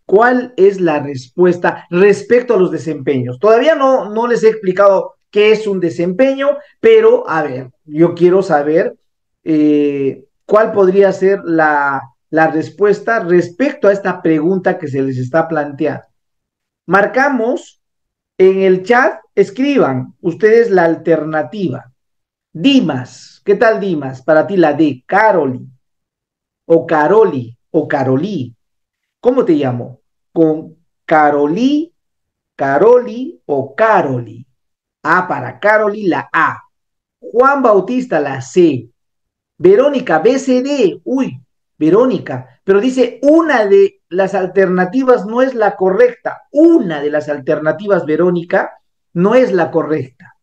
¿Cuál es la respuesta respecto a los desempeños? Todavía no les he explicado qué es un desempeño, pero a ver, yo quiero saber cuál podría ser la respuesta respecto a esta pregunta que se les está planteando. Marcamos en el chat, escriban ustedes la alternativa. Dimas, ¿qué tal Dimas? Para ti la D, Caroli o Caroli. o Carolí. ¿Cómo te llamo? Con Carolí, Caroli o Caroli. A para Caroli, la A. Juan Bautista, la C. Verónica, BCD. Uy, Verónica. Pero dice, una de las alternativas no es la correcta. Una de las alternativas, Verónica, no es la correcta.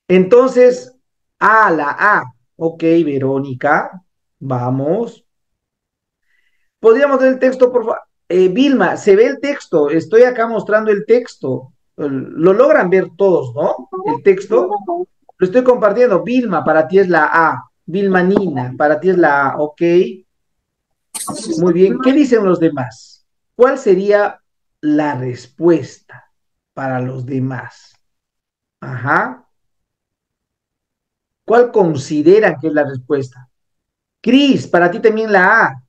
Entonces, A, la A. Ok, Verónica. Vamos. ¿Podríamos ver el texto, por favor? Vilma, se ve el texto. Estoy acá mostrando el texto. Lo logran ver todos, ¿no? El texto. Lo estoy compartiendo. Vilma, para ti es la A. Vilma Nina, para ti es la A. Ok. Muy bien. ¿Qué dicen los demás? ¿Cuál sería la respuesta para los demás? Ajá. ¿Cuál consideran que es la respuesta? Cris, para ti también la A.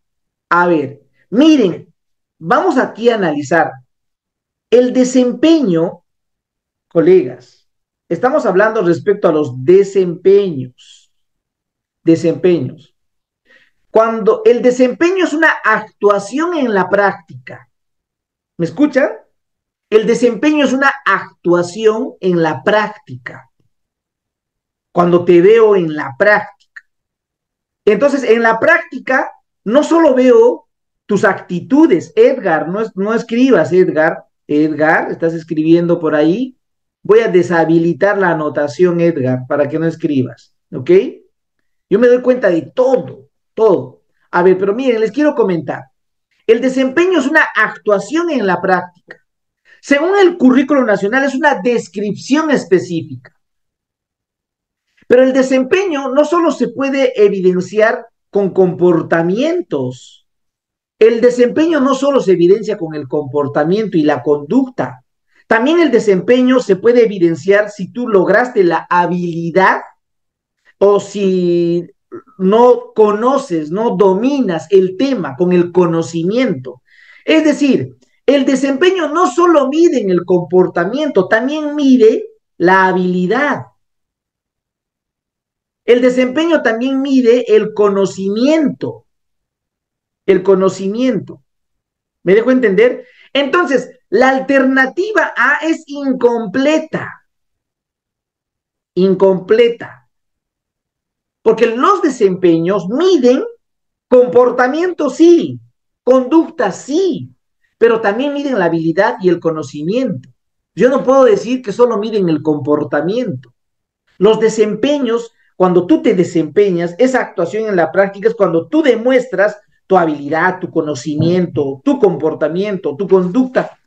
A ver, miren, vamos aquí a analizar el desempeño, colegas. Estamos hablando respecto a los desempeños. Desempeños. Cuando el desempeño es una actuación en la práctica, ¿me escuchan? El desempeño es una actuación en la práctica. Cuando te veo en la práctica. Entonces, en la práctica, no solo veo tus actitudes. Edgar, no escribas, Edgar. Edgar, estás escribiendo por ahí. Voy a deshabilitar la anotación, Edgar, para que no escribas. ¿Ok? Yo me doy cuenta de todo, todo. A ver, pero miren, les quiero comentar. El desempeño es una actuación en la práctica. Según el currículo nacional, es una descripción específica. Pero el desempeño no solo se puede evidenciar con comportamientos. El desempeño no solo se evidencia con el comportamiento y la conducta. También el desempeño se puede evidenciar si tú lograste la habilidad o si no conoces, no dominas el tema con el conocimiento. Es decir, el desempeño no solo mide en el comportamiento, también mide la habilidad. El desempeño también mide el conocimiento. El conocimiento. ¿Me dejo entender? Entonces, la alternativa A es incompleta. Incompleta. Porque los desempeños miden comportamiento, sí, conducta, sí, pero también miden la habilidad y el conocimiento. Yo no puedo decir que solo miden el comportamiento. Los desempeños, cuando tú te desempeñas, esa actuación en la práctica es cuando tú demuestras tu habilidad, tu conocimiento, tu comportamiento, tu conducta.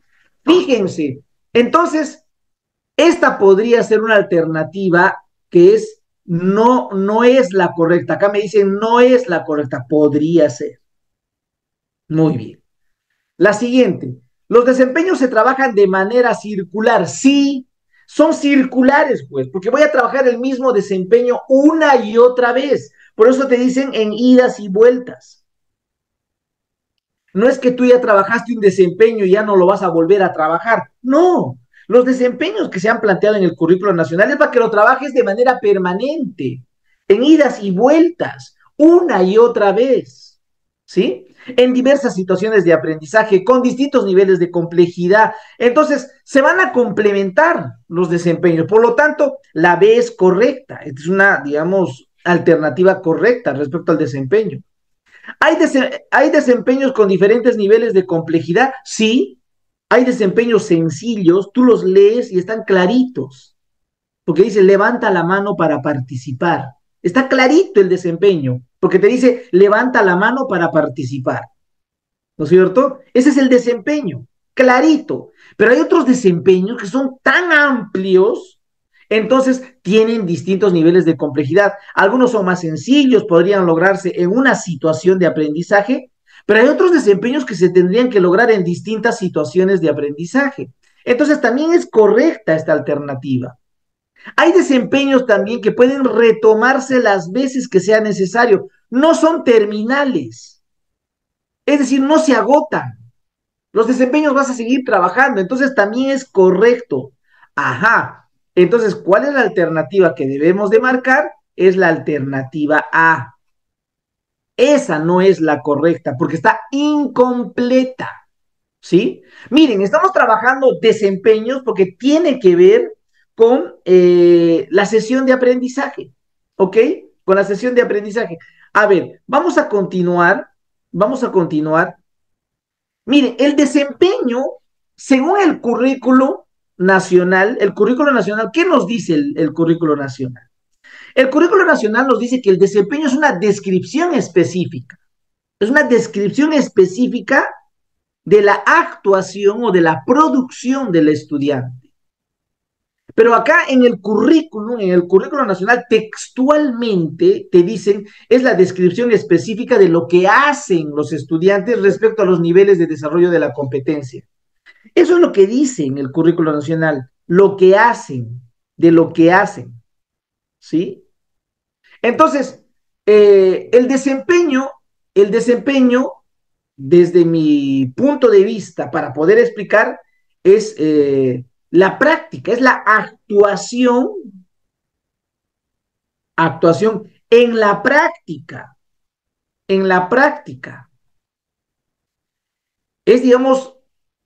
Fíjense, entonces, esta podría ser una alternativa que es no es la correcta. Acá me dicen no es la correcta, podría ser. Muy bien. La siguiente, los desempeños se trabajan de manera circular. Sí, son circulares, pues, porque voy a trabajar el mismo desempeño una y otra vez. Por eso te dicen en idas y vueltas. No es que tú ya trabajaste un desempeño y ya no lo vas a volver a trabajar. No, los desempeños que se han planteado en el currículo nacional es para que lo trabajes de manera permanente, en idas y vueltas, una y otra vez, ¿sí? En diversas situaciones de aprendizaje, con distintos niveles de complejidad. Entonces, se van a complementar los desempeños. Por lo tanto, la B es correcta. Esta es una, digamos, alternativa correcta respecto al desempeño. ¿Hay desempeños con diferentes niveles de complejidad? Sí. Hay desempeños sencillos, tú los lees y están claritos, porque dice levanta la mano para participar. Está clarito el desempeño, porque te dice levanta la mano para participar. ¿No es cierto? Ese es el desempeño, clarito. Pero hay otros desempeños que son tan amplios, entonces tienen distintos niveles de complejidad. Algunos son más sencillos, podrían lograrse en una situación de aprendizaje, pero hay otros desempeños que se tendrían que lograr en distintas situaciones de aprendizaje. Entonces también es correcta esta alternativa. Hay desempeños también que pueden retomarse las veces que sea necesario. No son terminales. Es decir, no se agotan. Los desempeños vas a seguir trabajando, entonces también es correcto. Ajá. Entonces, ¿cuál es la alternativa que debemos de marcar? Es la alternativa A. Esa no es la correcta porque está incompleta. ¿Sí? Miren, estamos trabajando desempeños porque tiene que ver con la sesión de aprendizaje, ¿ok? Con la sesión de aprendizaje. A ver, vamos a continuar. Miren, el desempeño, según el currículo nacional, ¿qué nos dice el currículo nacional? El currículo nacional nos dice que el desempeño es una descripción específica. Es una descripción específica de la actuación o de la producción del estudiante. Pero acá en el currículum nacional, textualmente te dicen, es la descripción específica de lo que hacen los estudiantes respecto a los niveles de desarrollo de la competencia. Eso es lo que dice en el currículum nacional, lo que hacen, de lo que hacen, ¿sí? Entonces, el desempeño desde mi punto de vista, para poder explicar, es la práctica, es la actuación en la práctica. Es, digamos,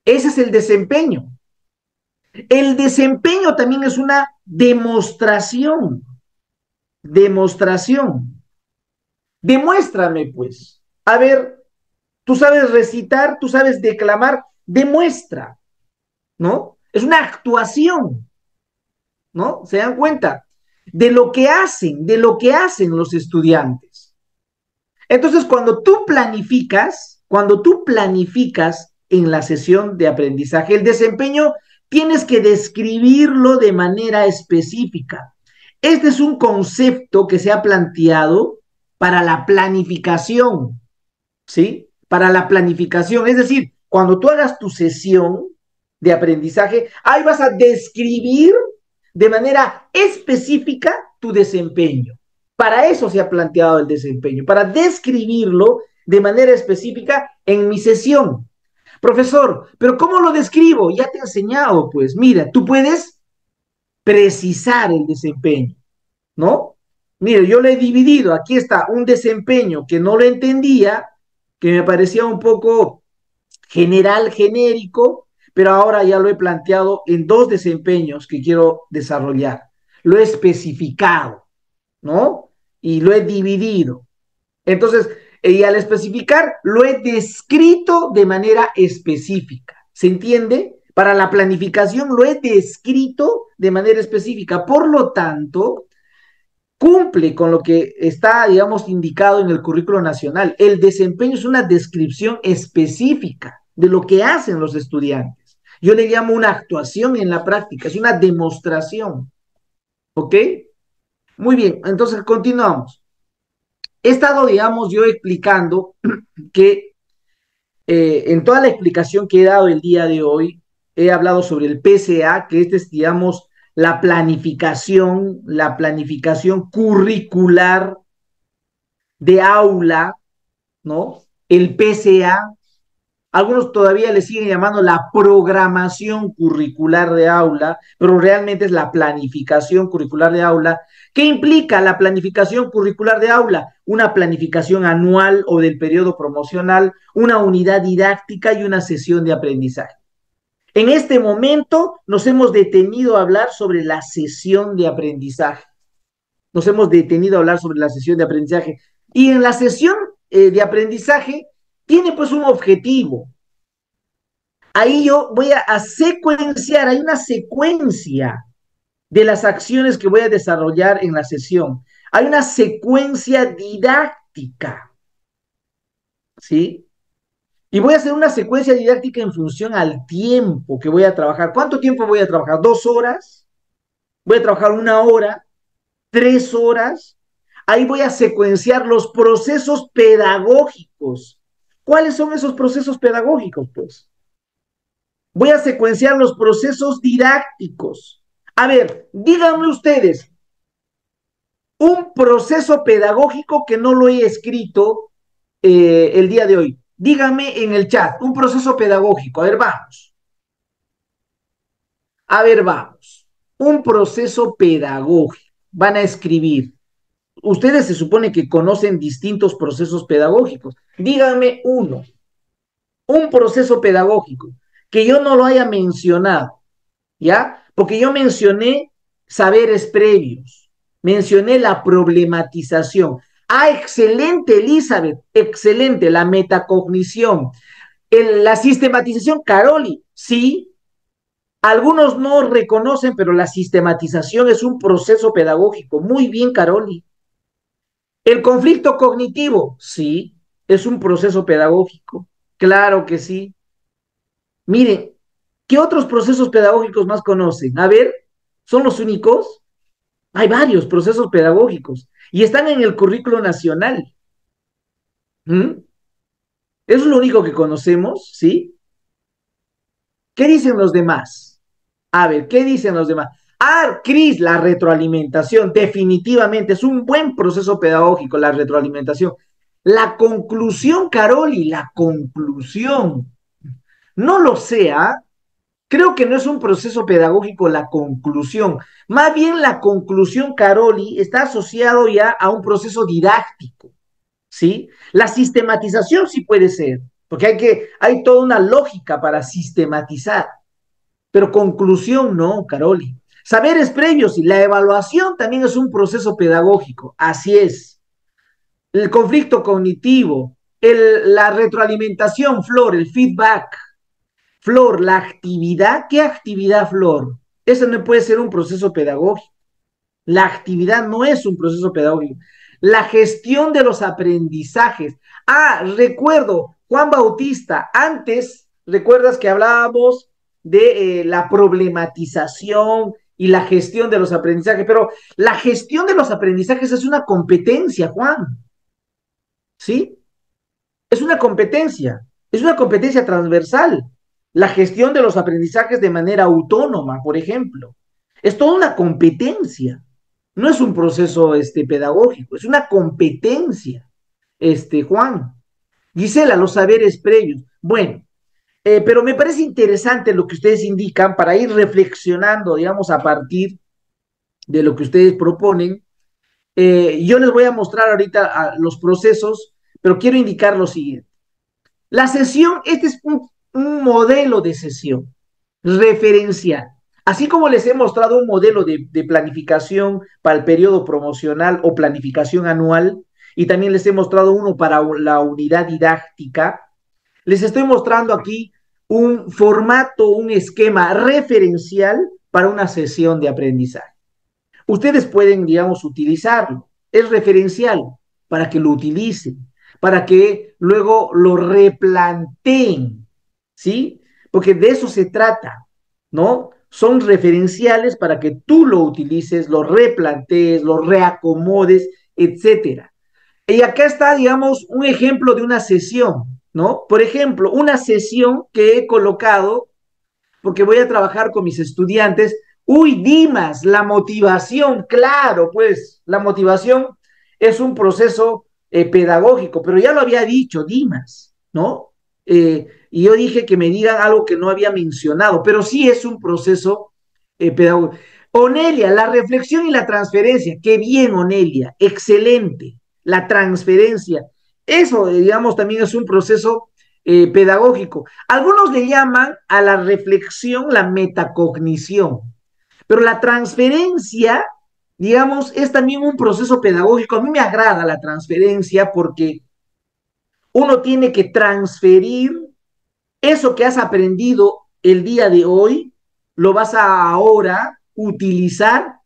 ese es el desempeño. El desempeño también es una demostración. Demuéstrame, pues. A ver, tú sabes recitar, tú sabes declamar, demuestra, ¿no? Es una actuación, ¿no? ¿Se dan cuenta? De lo que hacen los estudiantes. Entonces, cuando tú planificas en la sesión de aprendizaje, el desempeño tienes que describirlo de manera específica. Este es un concepto que se ha planteado para la planificación, ¿sí? Para la planificación, es decir, cuando tú hagas tu sesión de aprendizaje, ahí vas a describir de manera específica tu desempeño. Para eso se ha planteado el desempeño, para describirlo de manera específica en mi sesión. Profesor, pero ¿cómo lo describo? Ya te he enseñado, pues mira, tú puedes precisar el desempeño, ¿no? Mire, yo lo he dividido, aquí está un desempeño que no lo entendía, que me parecía un poco general, genérico, pero ahora ya lo he planteado en dos desempeños que quiero desarrollar. Lo he especificado, ¿no? Y lo he dividido. Entonces, y al especificar, lo he descrito de manera específica. ¿Se entiende? Para la planificación lo he descrito de manera específica. Por lo tanto, cumple con lo que está, digamos, indicado en el currículo nacional. El desempeño es una descripción específica de lo que hacen los estudiantes. Yo le llamo una actuación en la práctica, es una demostración. ¿Ok? Muy bien, entonces continuamos. He estado, digamos, yo explicando que en toda la explicación que he dado el día de hoy, he hablado sobre el PCA, que este es, digamos, la planificación curricular de aula, ¿no? El PCA, algunos todavía le siguen llamando la programación curricular de aula, pero realmente es la planificación curricular de aula. ¿Qué implica la planificación curricular de aula? Una planificación anual o del periodo promocional, una unidad didáctica y una sesión de aprendizaje. En este momento nos hemos detenido a hablar sobre la sesión de aprendizaje. Nos hemos detenido a hablar sobre la sesión de aprendizaje. Y en la sesión de aprendizaje tiene pues un objetivo. Ahí yo voy a secuenciar, hay una secuencia de las acciones que voy a desarrollar en la sesión. Hay una secuencia didáctica, ¿sí? Y voy a hacer una secuencia didáctica en función al tiempo que voy a trabajar. ¿Cuánto tiempo voy a trabajar? ¿2 horas? ¿Voy a trabajar 1 hora? 3 horas? Ahí voy a secuenciar los procesos pedagógicos. ¿Cuáles son esos procesos pedagógicos? Pues voy a secuenciar los procesos didácticos. A ver, díganme ustedes, un proceso pedagógico que no lo he escrito el día de hoy. Díganme en el chat, un proceso pedagógico. A ver, vamos. A ver, vamos. Un proceso pedagógico. Van a escribir. ustedes se supone que conocen distintos procesos pedagógicos. Díganme uno, un proceso pedagógico que yo no lo haya mencionado, ¿ya? Porque yo mencioné saberes previos, mencioné la problematización. Ah, excelente, Elizabeth, excelente, la metacognición, la sistematización, Caroli, sí, algunos no reconocen, pero la sistematización es un proceso pedagógico. Muy bien, Caroli. El conflicto cognitivo, sí, es un proceso pedagógico. Claro que sí. Miren, ¿qué otros procesos pedagógicos más conocen? A ver, ¿son los únicos? Hay varios procesos pedagógicos y están en el currículo nacional. ¿Mm? Eso es lo único que conocemos, ¿sí? ¿Qué dicen los demás? A ver, ¿qué dicen los demás? Ah, Cris, la retroalimentación, definitivamente es un buen proceso pedagógico, la retroalimentación. La conclusión, Caroli, la conclusión. No lo sea, creo que no es un proceso pedagógico la conclusión. Más bien la conclusión, Caroli, está asociado ya a un proceso didáctico, ¿sí? La sistematización sí puede ser, porque hay toda una lógica para sistematizar. Pero conclusión no, Caroli. Saberes previos y la evaluación también es un proceso pedagógico. Así es. El conflicto cognitivo, la retroalimentación, Flor, el feedback. Flor, la actividad. ¿Qué actividad, Flor? Eso no puede ser un proceso pedagógico. La actividad no es un proceso pedagógico. La gestión de los aprendizajes. Ah, recuerdo, Juan Bautista, antes, recuerdas que hablábamos de la problematización y la gestión de los aprendizajes, pero la gestión de los aprendizajes es una competencia, Juan, ¿sí? Es una competencia transversal. La gestión de los aprendizajes de manera autónoma, por ejemplo. Es toda una competencia. No es un proceso pedagógico, es una competencia, Juan. Gisela, los saberes previos. Bueno, pero me parece interesante lo que ustedes indican para ir reflexionando, digamos, a partir de lo que ustedes proponen. Yo les voy a mostrar ahorita los procesos, pero quiero indicar lo siguiente. La sesión, este es un modelo de sesión referencial. Así como les he mostrado un modelo de planificación para el periodo promocional o planificación anual, y también les he mostrado uno para la unidad didáctica, les estoy mostrando aquí un formato, un esquema referencial para una sesión de aprendizaje. Ustedes pueden, digamos, utilizarlo. Es referencial para que lo utilicen, para que luego lo replanteen, ¿sí? Porque de eso se trata, ¿no? Son referenciales para que tú lo utilices, lo replantees, lo reacomodes, etcétera. Y acá está, digamos, un ejemplo de una sesión, ¿no? Por ejemplo, una sesión que he colocado porque voy a trabajar con mis estudiantes. Uy, Dimas, la motivación, claro, pues la motivación es un proceso pedagógico, pero ya lo había dicho Dimas, ¿no? Y yo dije que me digan algo que no había mencionado, pero sí es un proceso pedagógico. Onelia, la reflexión y la transferencia, qué bien, Onelia, excelente, la transferencia. Eso, digamos, también es un proceso pedagógico. Algunos le llaman a la reflexión la metacognición, pero la transferencia, digamos, es también un proceso pedagógico. A mí me agrada la transferencia porque uno tiene que transferir eso que has aprendido el día de hoy, lo vas a ahora utilizar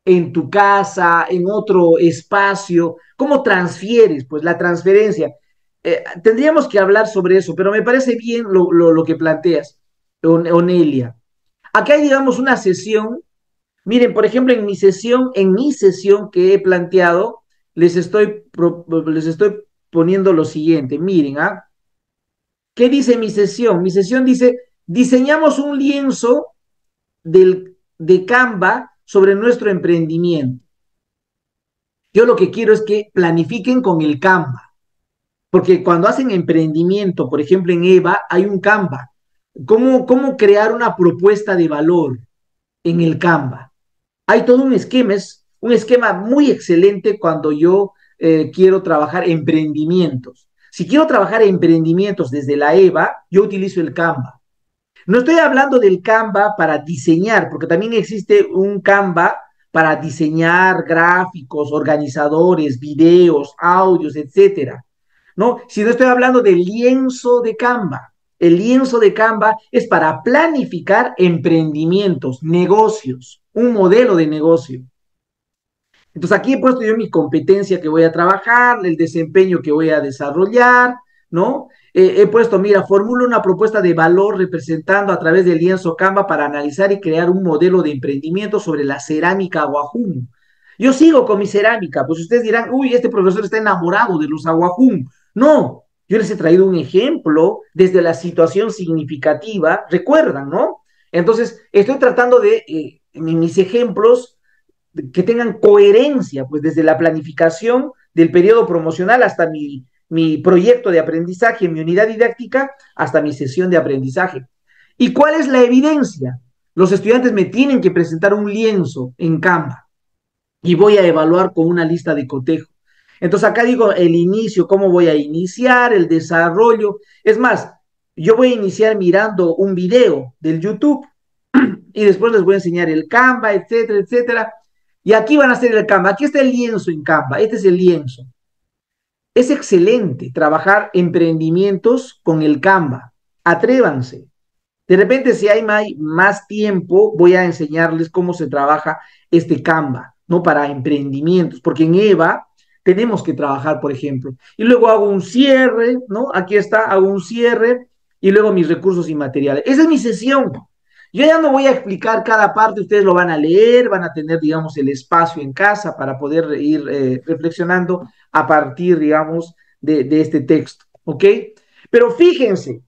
en tu casa, en otro espacio. ¿Cómo transfieres? Pues la transferencia. Tendríamos que hablar sobre eso, pero me parece bien lo que planteas, Onelia. Acá hay, digamos, una sesión. Miren, por ejemplo, en mi sesión que he planteado, les estoy poniendo lo siguiente. Miren, ¿ah? ¿Qué dice mi sesión? Mi sesión dice, diseñamos un lienzo de Canva sobre nuestro emprendimiento. Yo lo que quiero es que planifiquen con el Canva, porque cuando hacen emprendimiento, por ejemplo en EVA, hay un Canva. ¿Cómo crear una propuesta de valor en el Canva? Hay todo un esquema, es un esquema muy excelente cuando yo quiero trabajar emprendimientos. Si quiero trabajar emprendimientos desde la EVA, yo utilizo el Canva. No estoy hablando del Canva para diseñar, porque también existe un Canva para diseñar gráficos, organizadores, videos, audios, etcétera. ¿No? Si no estoy hablando del lienzo de Canva. El lienzo de Canva es para planificar emprendimientos, negocios, un modelo de negocio. Entonces aquí he puesto yo mi competencia que voy a trabajar, el desempeño que voy a desarrollar, ¿no? He puesto, mira, formula una propuesta de valor representando a través del lienzo Canva para analizar y crear un modelo de emprendimiento sobre la cerámica aguajún. Yo sigo con mi cerámica, pues ustedes dirán, uy, este profesor está enamorado de los aguajún. No, yo les he traído un ejemplo desde la situación significativa, recuerdan, ¿no? Entonces, estoy tratando de, mis ejemplos que tengan coherencia, pues desde la planificación del periodo promocional hasta mi proyecto de aprendizaje, mi unidad didáctica, hasta mi sesión de aprendizaje. ¿Y cuál es la evidencia? Los estudiantes me tienen que presentar un lienzo en Canva y voy a evaluar con una lista de cotejo. Entonces acá digo el inicio, cómo voy a iniciar, el desarrollo. Es más, yo voy a iniciar mirando un video del YouTube y después les voy a enseñar el Canva, etcétera, etcétera. Y aquí van a hacer el Canva. Aquí está el lienzo en Canva. Este es el lienzo. Es excelente trabajar emprendimientos con el Canva. Atrévanse. De repente, si hay más tiempo, voy a enseñarles cómo se trabaja este Canva, ¿no? Para emprendimientos, porque en EVA tenemos que trabajar, por ejemplo. Y luego hago un cierre, ¿no? Aquí está, hago un cierre y luego mis recursos y materiales. Esa es mi sesión. Yo ya no voy a explicar cada parte, ustedes lo van a leer, van a tener, digamos, el espacio en casa para poder ir reflexionando a partir, digamos, de este texto, ¿ok? Pero fíjense,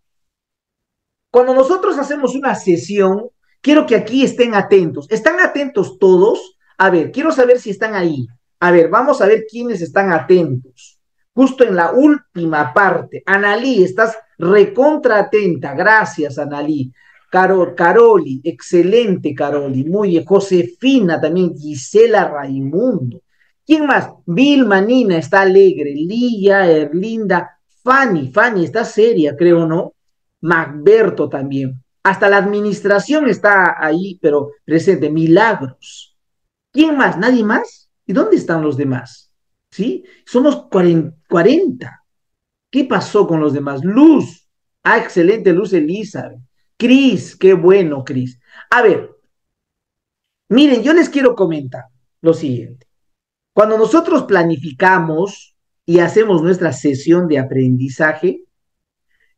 cuando nosotros hacemos una sesión, quiero que aquí estén atentos. ¿Están atentos todos? A ver, quiero saber si están ahí. A ver, vamos a ver quiénes están atentos. Justo en la última parte. Analí, estás recontra atenta. Gracias, Analí. Caroli, excelente, Caroli. Muy bien. Josefina también. Gisela Raimundo. ¿Quién más? Vilma, Nina, está alegre. Lía, Erlinda. Fanny, está seria, creo, ¿no? Magberto también. Hasta la administración está ahí, pero presente. Milagros. ¿Quién más? ¿Nadie más? ¿Y dónde están los demás? ¿Sí? Somos 40. ¿Qué pasó con los demás? Luz. Ah, excelente, Luz Elizabeth. Cris, qué bueno, Cris. A ver, miren, yo les quiero comentar lo siguiente. Cuando nosotros planificamos y hacemos nuestra sesión de aprendizaje,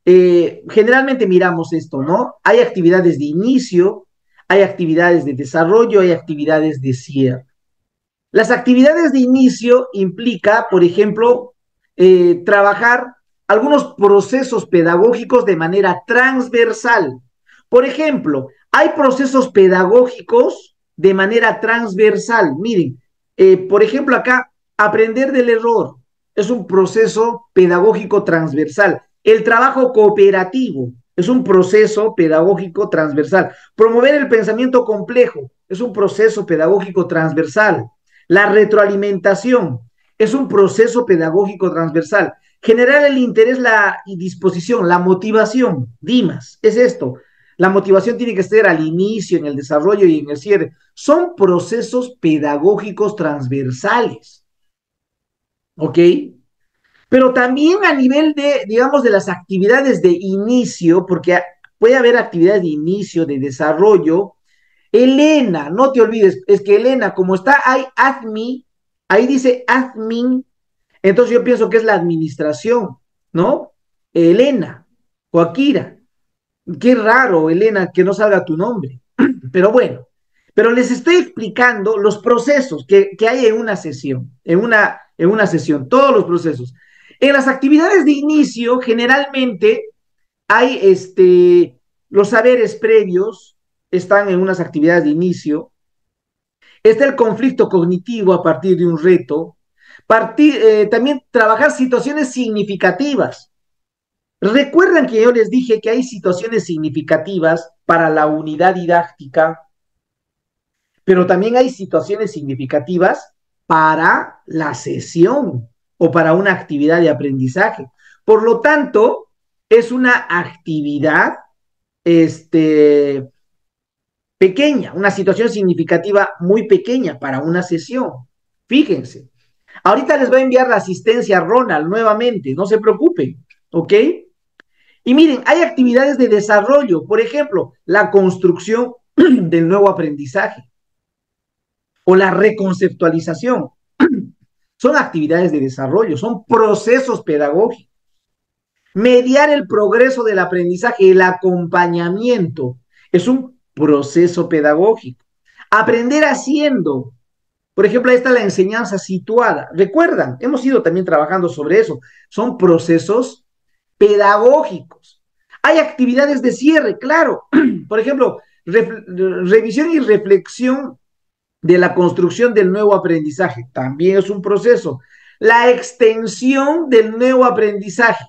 generalmente miramos esto, ¿no? Hay actividades de inicio, hay actividades de desarrollo, hay actividades de cierre. Las actividades de inicio implica, por ejemplo, trabajar algunos procesos pedagógicos de manera transversal. Por ejemplo, hay procesos pedagógicos de manera transversal. Miren, por ejemplo, acá, aprender del error es un proceso pedagógico transversal. El trabajo cooperativo es un proceso pedagógico transversal. Promover el pensamiento complejo es un proceso pedagógico transversal. La retroalimentación es un proceso pedagógico transversal. Generar el interés y disposición, la motivación, Dimas, es esto. La motivación tiene que ser al inicio, en el desarrollo y en el cierre. Son procesos pedagógicos transversales. ¿Ok? Pero también a nivel de, digamos, de las actividades de inicio, porque puede haber actividades de inicio, de desarrollo. Elena, no te olvides, es que Elena, como está ahí, admin, ahí dice admin, entonces yo pienso que es la administración, ¿no? Elena, o Akira. Qué raro, Elena, que no salga tu nombre. Pero bueno, pero les estoy explicando los procesos que hay en una sesión, en una sesión, todos los procesos. En las actividades de inicio, generalmente hay los saberes previos, están en unas actividades de inicio. Está el conflicto cognitivo a partir de un reto. También trabajar situaciones significativas. Recuerdan que yo les dije que hay situaciones significativas para la unidad didáctica, pero también hay situaciones significativas para la sesión o para una actividad de aprendizaje. Por lo tanto, es una actividad este, pequeña, una situación significativa muy pequeña para una sesión. Fíjense. Ahorita les voy a enviar la asistencia a Ronald nuevamente, no se preocupen, ¿ok? Y miren, hay actividades de desarrollo, por ejemplo, la construcción del nuevo aprendizaje o la reconceptualización. Son actividades de desarrollo, son procesos pedagógicos. Mediar el progreso del aprendizaje, el acompañamiento, es un proceso pedagógico. Aprender haciendo, por ejemplo, ahí está la enseñanza situada. Recuerdan, hemos ido también trabajando sobre eso. Son procesos pedagógicos. Hay actividades de cierre, claro. Por ejemplo, revisión y reflexión de la construcción del nuevo aprendizaje. También es un proceso. La extensión del nuevo aprendizaje,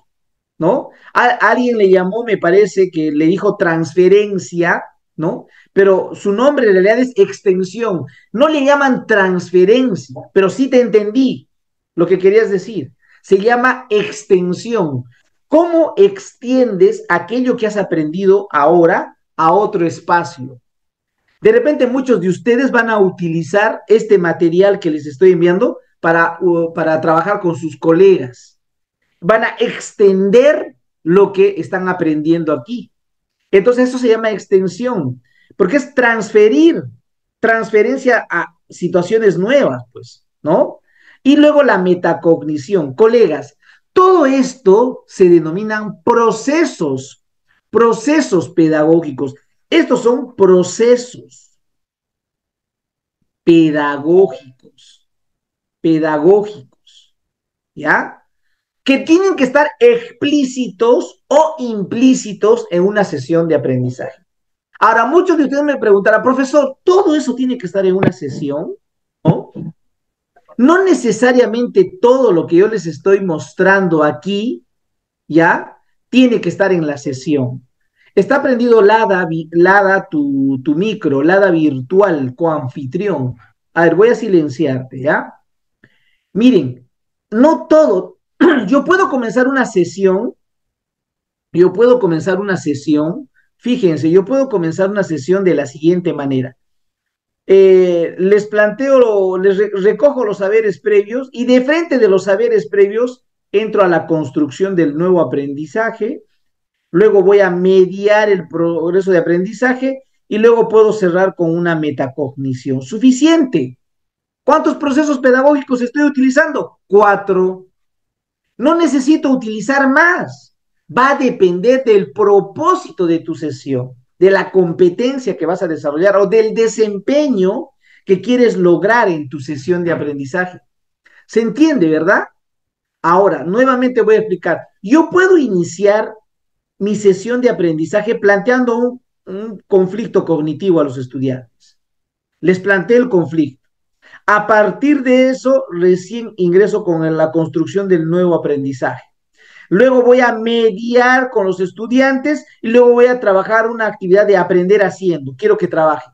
¿no? Alguien le llamó, me parece que le dijo transferencia, ¿no? Pero su nombre en realidad es extensión. No le llaman transferencia, pero sí te entendí lo que querías decir. Se llama extensión. ¿Cómo extiendes aquello que has aprendido ahora a otro espacio? De repente muchos de ustedes van a utilizar este material que les estoy enviando para trabajar con sus colegas. Van a extender lo que están aprendiendo aquí. Entonces eso se llama extensión, porque es transferencia a situaciones nuevas, pues, ¿no? Y luego la metacognición. Colegas, todo esto se denominan procesos pedagógicos. Estos son procesos pedagógicos, pedagógicos, ¿ya? Que tienen que estar explícitos o implícitos en una sesión de aprendizaje. Ahora, muchos de ustedes me preguntarán, profesor, ¿todo eso tiene que estar en una sesión? ¿No? No necesariamente todo lo que yo les estoy mostrando aquí, ¿ya? Tiene que estar en la sesión. Está prendido Lada tu micro, Lada virtual, coanfitrión. A ver, voy a silenciarte, ¿ya? Miren, no todo. Yo puedo comenzar una sesión, fíjense, yo puedo comenzar una sesión de la siguiente manera. Les planteo, recojo los saberes previos y de frente de los saberes previos entro a la construcción del nuevo aprendizaje, luego voy a mediar el progreso de aprendizaje y luego puedo cerrar con una metacognición. Suficiente. ¿Cuántos procesos pedagógicos estoy utilizando? 4. No necesito utilizar más. Va a depender del propósito de tu sesión, de la competencia que vas a desarrollar o del desempeño que quieres lograr en tu sesión de aprendizaje. ¿Se entiende, verdad? Ahora, nuevamente voy a explicar. Yo puedo iniciar mi sesión de aprendizaje planteando un conflicto cognitivo a los estudiantes. Les planteé el conflicto. A partir de eso, recién ingreso con la construcción del nuevo aprendizaje. Luego voy a mediar con los estudiantes y luego voy a trabajar una actividad de aprender haciendo. Quiero que trabajen.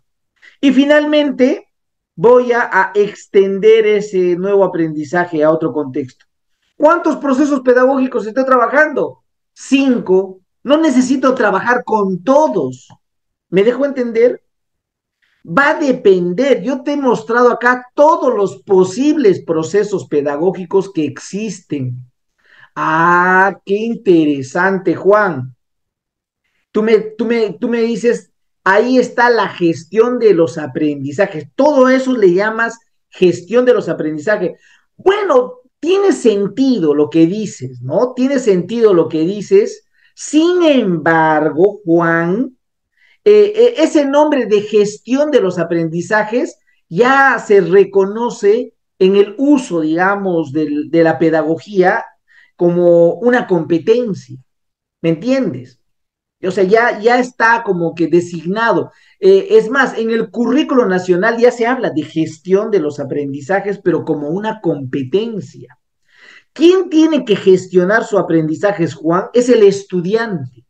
Y finalmente voy a extender ese nuevo aprendizaje a otro contexto. ¿Cuántos procesos pedagógicos estoy trabajando? 5. No necesito trabajar con todos. ¿Me dejo entender? Va a depender. Yo te he mostrado acá todos los posibles procesos pedagógicos que existen. Ah, qué interesante, Juan. Tú me dices, ahí está la gestión de los aprendizajes. Todo eso le llamas gestión de los aprendizajes. Bueno, tiene sentido lo que dices, ¿no? Tiene sentido lo que dices. Sin embargo, Juan, ese nombre de gestión de los aprendizajes ya se reconoce en el uso, digamos, de la pedagogía como una competencia, ¿me entiendes? O sea, ya está como que designado. Es más, en el currículo nacional ya se habla de gestión de los aprendizajes, pero como una competencia. ¿Quién tiene que gestionar su aprendizaje, Juan? Es el estudiante.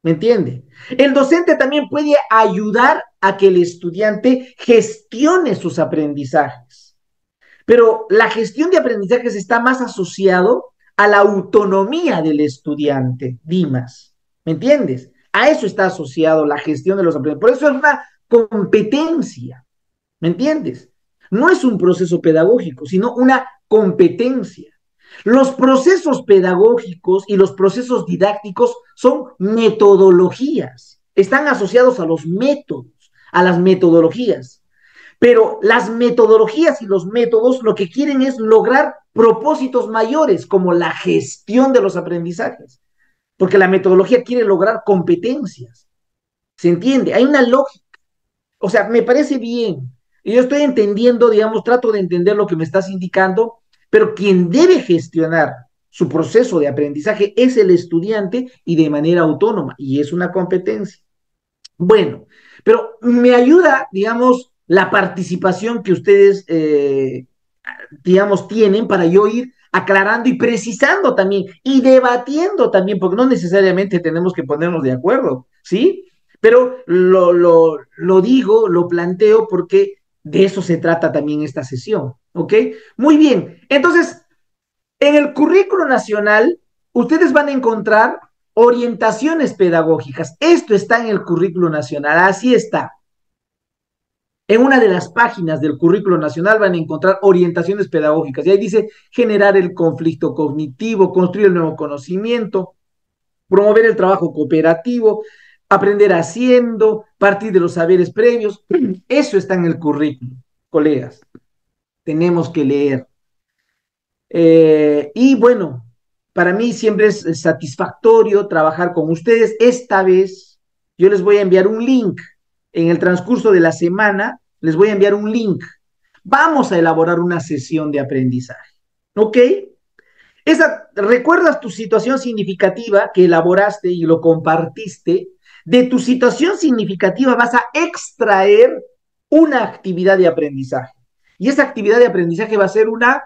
¿Me entiende? El docente también puede ayudar a que el estudiante gestione sus aprendizajes, pero la gestión de aprendizajes está más asociado a la autonomía del estudiante, Dimas. ¿Me entiendes? A eso está asociado la gestión de los aprendizajes. Por eso es una competencia. ¿Me entiendes? No es un proceso pedagógico, sino una competencia. Los procesos pedagógicos y los procesos didácticos son metodologías, están asociados a los métodos, a las metodologías. Pero las metodologías y los métodos lo que quieren es lograr propósitos mayores, como la gestión de los aprendizajes, porque la metodología quiere lograr competencias. ¿Se entiende? Hay una lógica. O sea, me parece bien. Y yo estoy entendiendo, digamos, trato de entender lo que me estás indicando, pero quien debe gestionar su proceso de aprendizaje es el estudiante y de manera autónoma, y es una competencia. Bueno, pero me ayuda, digamos, la participación que ustedes, digamos, tienen para yo ir aclarando y precisando también y debatiendo también, porque no necesariamente tenemos que ponernos de acuerdo, ¿sí? Pero lo digo, lo planteo porque de eso se trata también esta sesión, ¿ok? Muy bien, entonces, en el currículo nacional, ustedes van a encontrar orientaciones pedagógicas. Esto está en el currículo nacional, así está. En una de las páginas del currículo nacional van a encontrar orientaciones pedagógicas. Y ahí dice generar el conflicto cognitivo, construir el nuevo conocimiento, promover el trabajo cooperativo, aprender haciendo, partir de los saberes previos. Eso está en el currículo, colegas. Tenemos que leer. Y bueno, para mí siempre es satisfactorio trabajar con ustedes. Esta vez yo les voy a enviar un link. En el transcurso de la semana les voy a enviar un link. Vamos a elaborar una sesión de aprendizaje. ¿Ok? ¿Recuerdas tu situación significativa que elaboraste y lo compartiste? De tu situación significativa vas a extraer una actividad de aprendizaje. Y esa actividad de aprendizaje va a ser una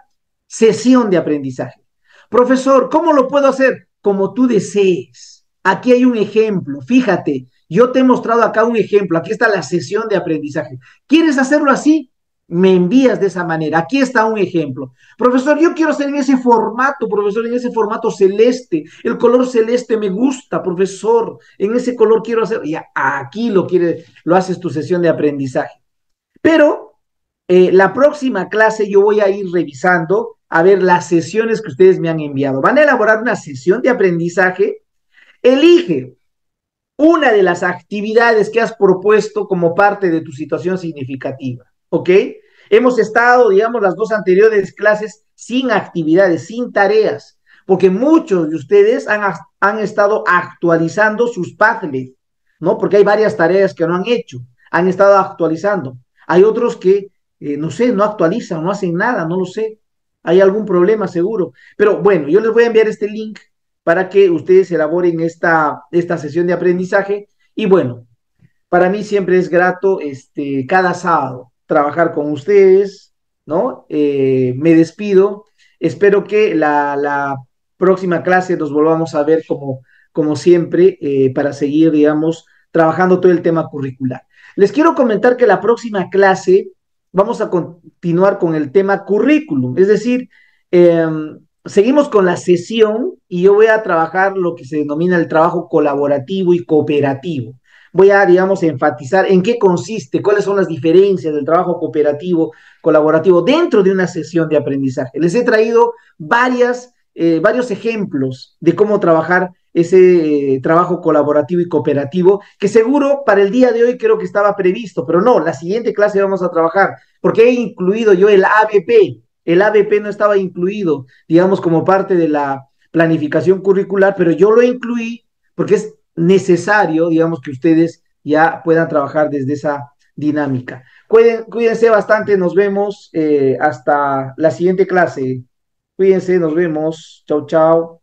sesión de aprendizaje. Profesor, ¿cómo lo puedo hacer? Como tú desees. Aquí hay un ejemplo. Fíjate, yo te he mostrado acá un ejemplo. Aquí está la sesión de aprendizaje. ¿Quieres hacerlo así? Me envías de esa manera. Aquí está un ejemplo. Profesor, yo quiero hacer en ese formato, profesor, en ese formato celeste. El color celeste me gusta, profesor. En ese color quiero hacer. Ya, aquí lo haces tu sesión de aprendizaje. Pero la próxima clase yo voy a ir revisando a ver las sesiones que ustedes me han enviado. Van a elaborar una sesión de aprendizaje. Elige una de las actividades que has propuesto como parte de tu situación significativa, ¿ok? Hemos estado, digamos, las dos anteriores clases sin actividades, sin tareas, porque muchos de ustedes han estado actualizando sus Padlet, ¿no? Porque hay varias tareas que no han hecho, han estado actualizando. Hay otros que, no sé, no actualizan, no hacen nada, no lo sé. Hay algún problema seguro. Pero bueno, yo les voy a enviar este link para que ustedes elaboren esta sesión de aprendizaje. Y bueno, para mí siempre es grato cada sábado trabajar con ustedes, ¿no? Me despido. Espero que la próxima clase nos volvamos a ver como siempre para seguir, digamos, trabajando todo el tema curricular. Les quiero comentar que la próxima clase vamos a continuar con el tema currículum, es decir, eh, seguimos con la sesión y yo voy a trabajar lo que se denomina el trabajo colaborativo y cooperativo. Voy a, digamos, enfatizar en qué consiste, cuáles son las diferencias del trabajo cooperativo, colaborativo dentro de una sesión de aprendizaje. Les he traído varios ejemplos de cómo trabajar ese trabajo colaborativo y cooperativo, que seguro para el día de hoy creo que estaba previsto, pero no, la siguiente clase vamos a trabajar, porque he incluido yo el ABP. El ABP no estaba incluido, digamos, como parte de la planificación curricular, pero yo lo incluí porque es necesario, digamos, que ustedes ya puedan trabajar desde esa dinámica. Cuídense bastante, nos vemos hasta la siguiente clase. Cuídense, nos vemos. Chau, chau.